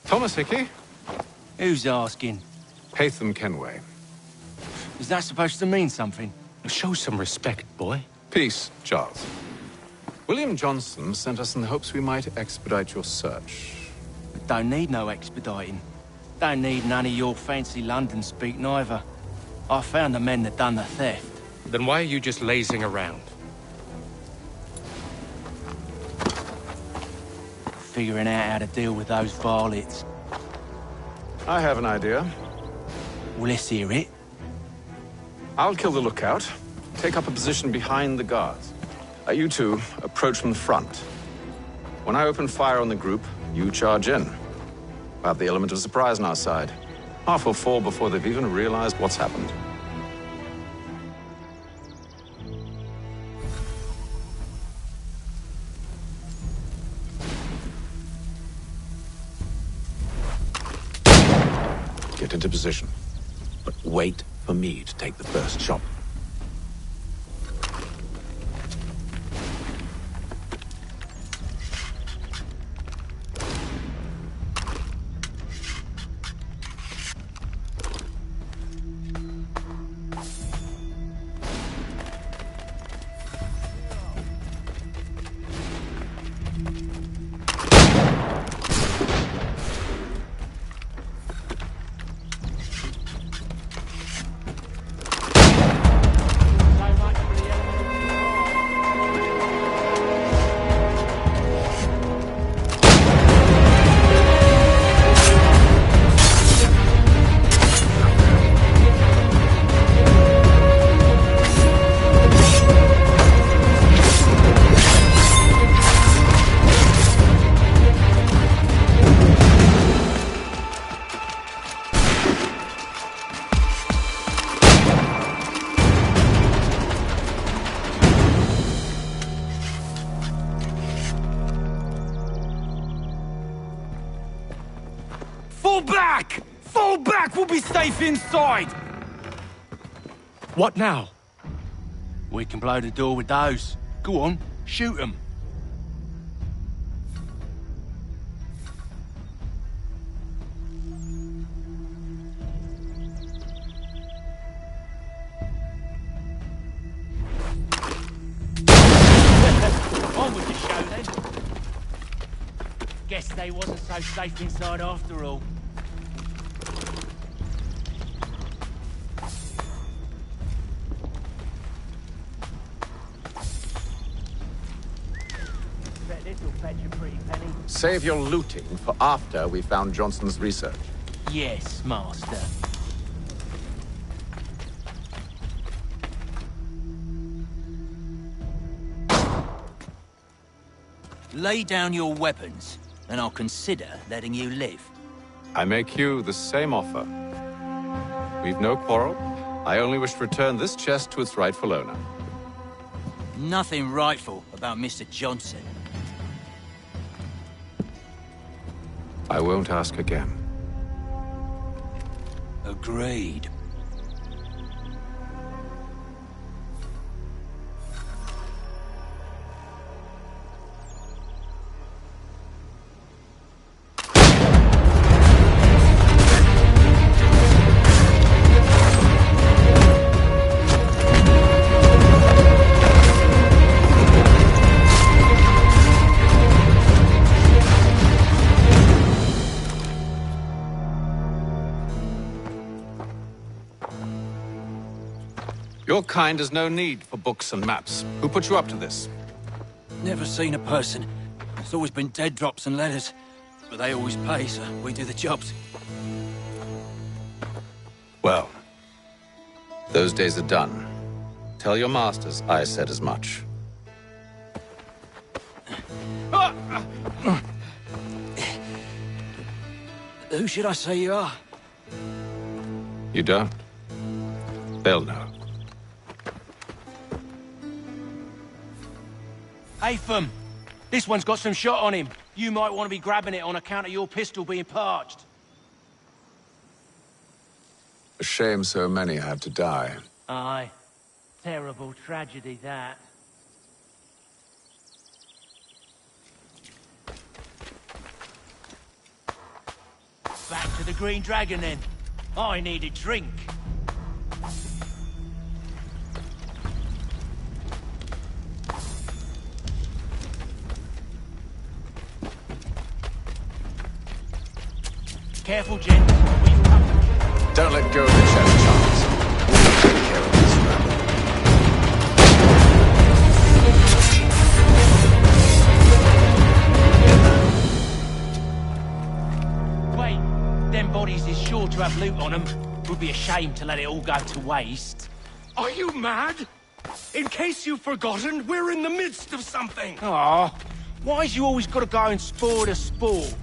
Speaker 7: Thomas Hickey?
Speaker 10: Who's asking?
Speaker 7: Haytham Kenway.
Speaker 10: Is that supposed to mean something?
Speaker 20: Show some respect, boy.
Speaker 7: Peace, Charles. William Johnson sent us in the hopes we might expedite your search.
Speaker 10: Don't need no expediting. Don't need none of your fancy London speak neither. I found the men that done the theft.
Speaker 20: Then why are you just lazing around?
Speaker 10: Figuring out how to deal with those varlets.
Speaker 7: I have an idea.
Speaker 10: Well, let's hear it.
Speaker 7: I'll kill the lookout. Take up a position behind the guards. You two approach from the front. When I open fire on the group, you charge in. We'll have the element of surprise on our side. Half will fall before they've even realized what's happened. Get into position. But wait for me to take the first shot.
Speaker 16: Fall back! Fall back! We'll be safe inside!
Speaker 20: What now?
Speaker 10: We can blow the door with those. Go on, shoot them. On with the show then. Guess they wasn't so safe inside after all. Bet this'll fetch a pretty penny.
Speaker 7: Save your looting for after we found Johnson's research.
Speaker 10: Yes, master. Lay down your weapons, and I'll consider letting you live.
Speaker 7: I make you the same offer. We've no quarrel. I only wish to return this chest to its rightful owner.
Speaker 10: Nothing rightful about Mr. Johnson.
Speaker 7: I won't ask again.
Speaker 10: Agreed.
Speaker 7: Your kind has no need for books and maps. Who put you up to this?
Speaker 10: Never seen a person. It's always been dead drops and letters. But they always pay, so we do the jobs.
Speaker 7: Well, those days are done. Tell your masters I said as much.
Speaker 10: Who should I say you are?
Speaker 7: You don't? They'll know.
Speaker 10: Haytham, this one's got some shot on him. You might want to be grabbing it on account of your pistol being parched.
Speaker 7: A shame so many had to die.
Speaker 10: Aye. Terrible tragedy, that. Back to the Green Dragon then. I need a drink. Careful, gent. We've come.
Speaker 7: Don't let go of the chest, Charles. Take care of this rabble.
Speaker 10: Wait, them bodies is sure to have loot on them. Would be a shame to let it all go to waste.
Speaker 16: Are you mad? In case you've forgotten, we're in the midst of something.
Speaker 10: Aw, why's you always got to go and spoil the sport?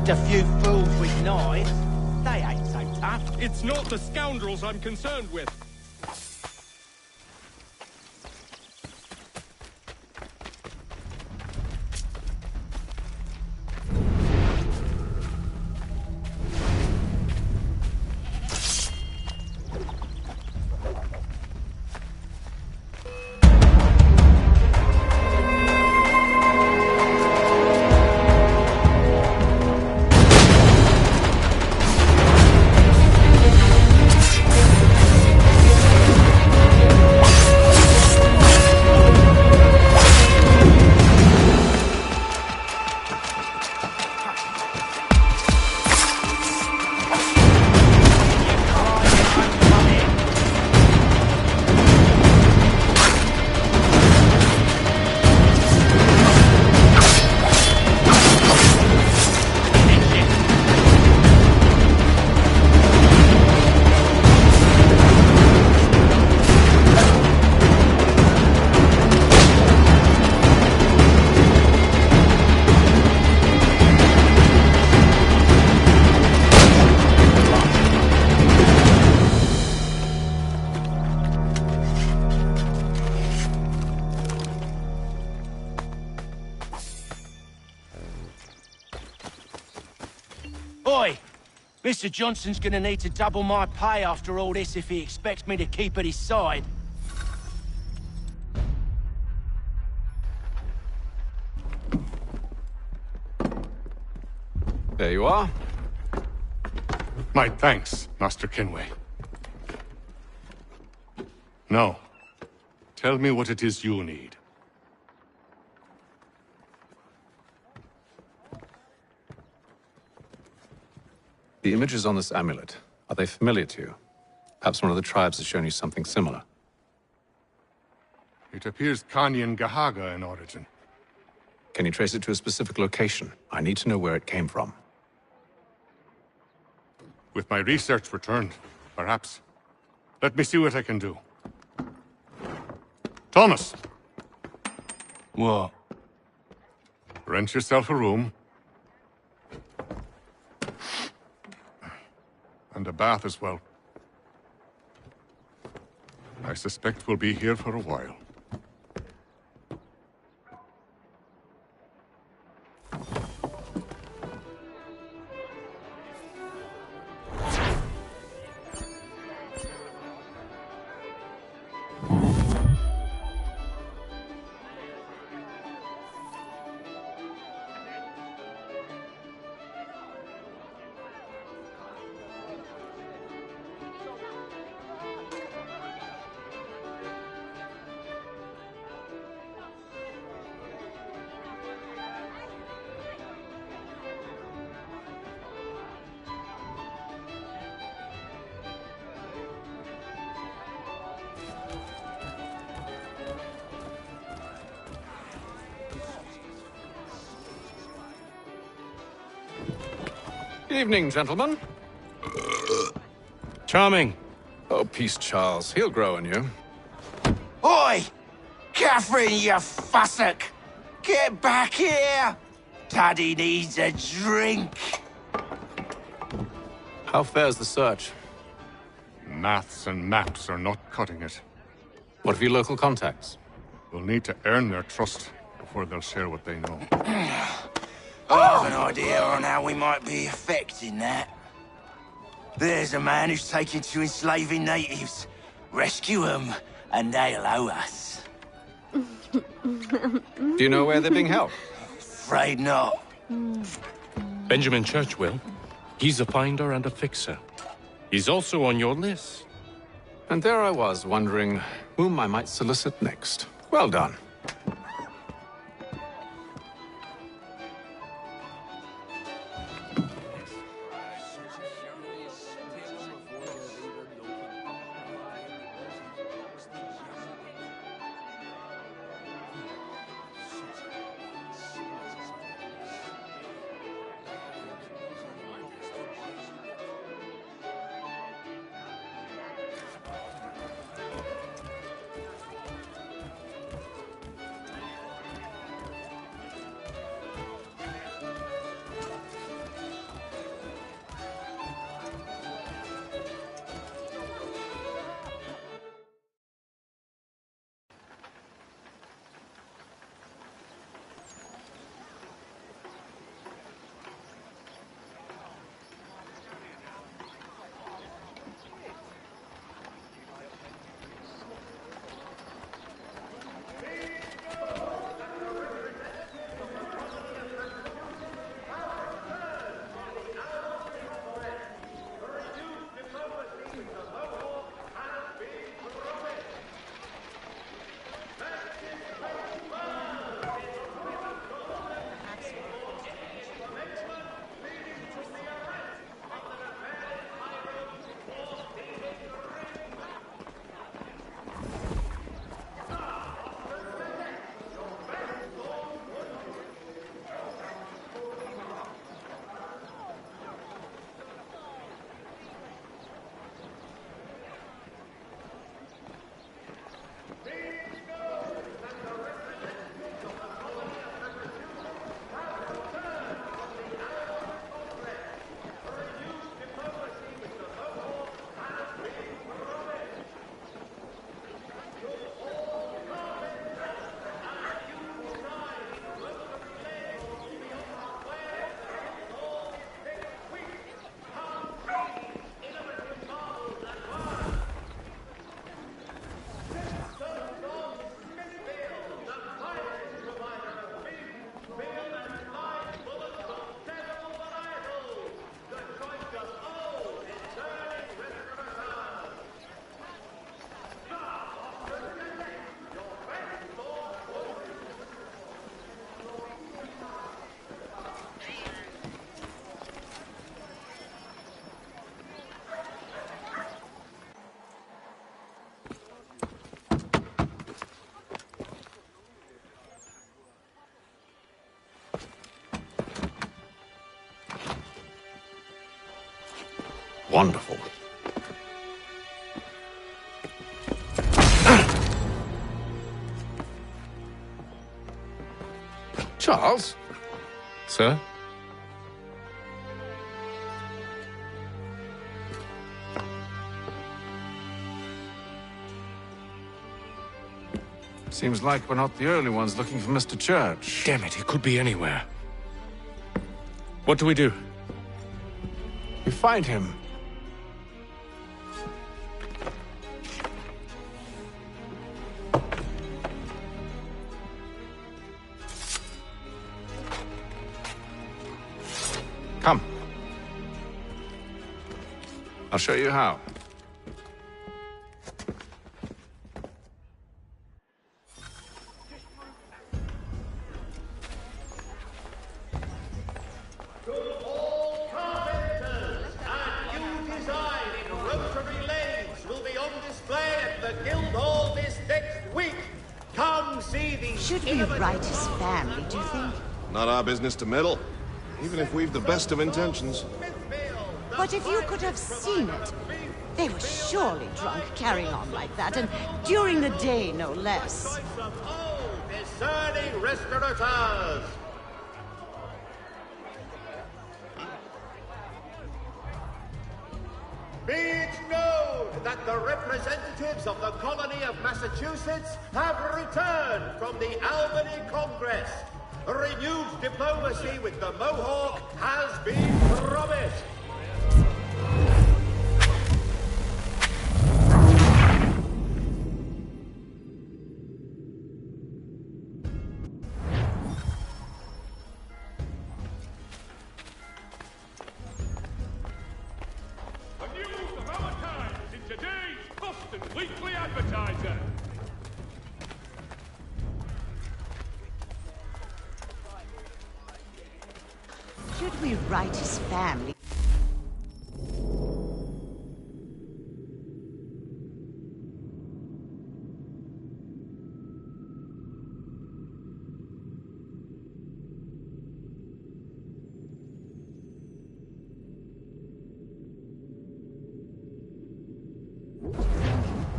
Speaker 10: A few fools with knives. They ain't so tough.
Speaker 18: It's not the scoundrels I'm concerned with.
Speaker 10: Oi! Mr. Johnson's gonna need to double my pay after all this if he expects me to keep at his side.
Speaker 7: There you are.
Speaker 8: My thanks, Master Kenway. Now, tell me what it is you need.
Speaker 7: The images on this amulet, are they familiar to you? Perhaps one of the tribes has shown you something similar.
Speaker 8: It appears Kanyan Gahaga in origin.
Speaker 7: Can you trace it to a specific location? I need to know where it came from.
Speaker 8: With my research returned, perhaps. Let me see what I can do. Thomas!
Speaker 10: What?
Speaker 8: Rent yourself a room. And a bath as well. I suspect we'll be here for a while.
Speaker 7: Evening, gentlemen.
Speaker 18: Charming.
Speaker 7: Oh, peace, Charles. He'll grow on you.
Speaker 10: Oi! Catherine, you fussock! Get back here! Daddy needs a drink.
Speaker 7: How fares the search?
Speaker 8: Maths and maps are not cutting it.
Speaker 7: What of your local contacts?
Speaker 8: We'll need to earn their trust before they'll share what they know.
Speaker 10: I have an idea on how we might be affecting that. There's a man who's taken to enslaving natives. Rescue them, and they'll owe us.
Speaker 7: Do you know where they're being held?
Speaker 10: Afraid not.
Speaker 18: Benjamin Churchwill. He's a finder and a fixer. He's also on your list.
Speaker 7: And there I was, wondering whom I might solicit next. Well done. Wonderful. Charles?
Speaker 18: Sir?
Speaker 7: Seems like we're not the only ones looking for Mr. Church.
Speaker 18: Damn it, he could be anywhere. What do we do?
Speaker 7: You find him. Come. I'll show you how.
Speaker 11: Should we write his family, do you think?
Speaker 12: Not our business to meddle, even if we've the best of intentions.
Speaker 11: But if you could have seen it, they were surely drunk carrying on like that, and during the day, no less.
Speaker 13: Discerning respirators! Be it known that the representatives of the colony of Massachusetts have returned from the Albany Congress. Renewed diplomacy with the Mohawk has been promised.
Speaker 18: Weekly Advertiser.
Speaker 11: Should we write his family?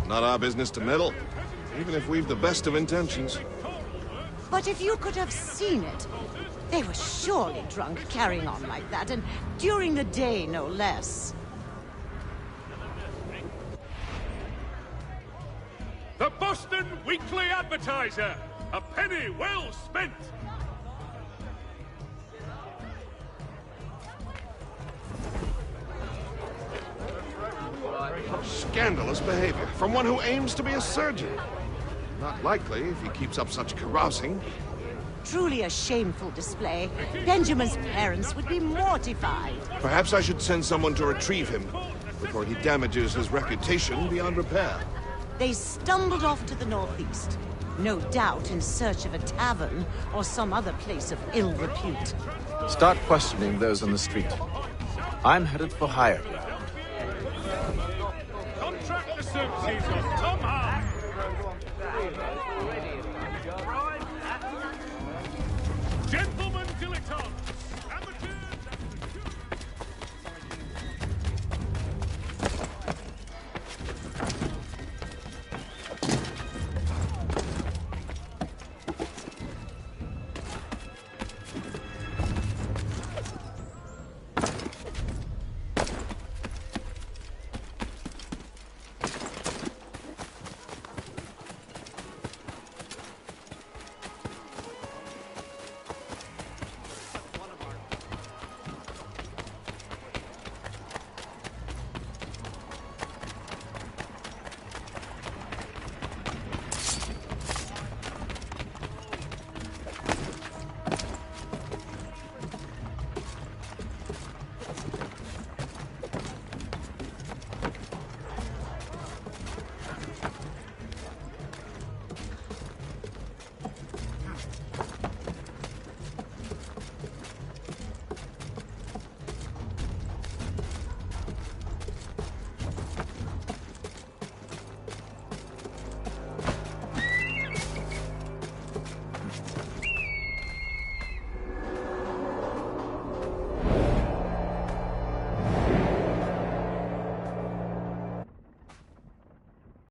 Speaker 12: Not our business to meddle, even if we've the best of intentions.
Speaker 11: But if you could have seen it, they were surely drunk carrying on like that, and during the day, no less.
Speaker 18: The Boston Weekly Advertiser. A penny well spent.
Speaker 12: Scandalous behavior from one who aims to be a surgeon. Not likely if he keeps up such carousing.
Speaker 11: Truly a shameful display. Benjamin's parents would be mortified.
Speaker 12: Perhaps I should send someone to retrieve him before he damages his reputation beyond repair.
Speaker 11: They stumbled off to the northeast, no doubt in search of a tavern or some other place of ill repute.
Speaker 7: Start questioning those on the street. I'm headed for higher ground.
Speaker 18: Contract the services of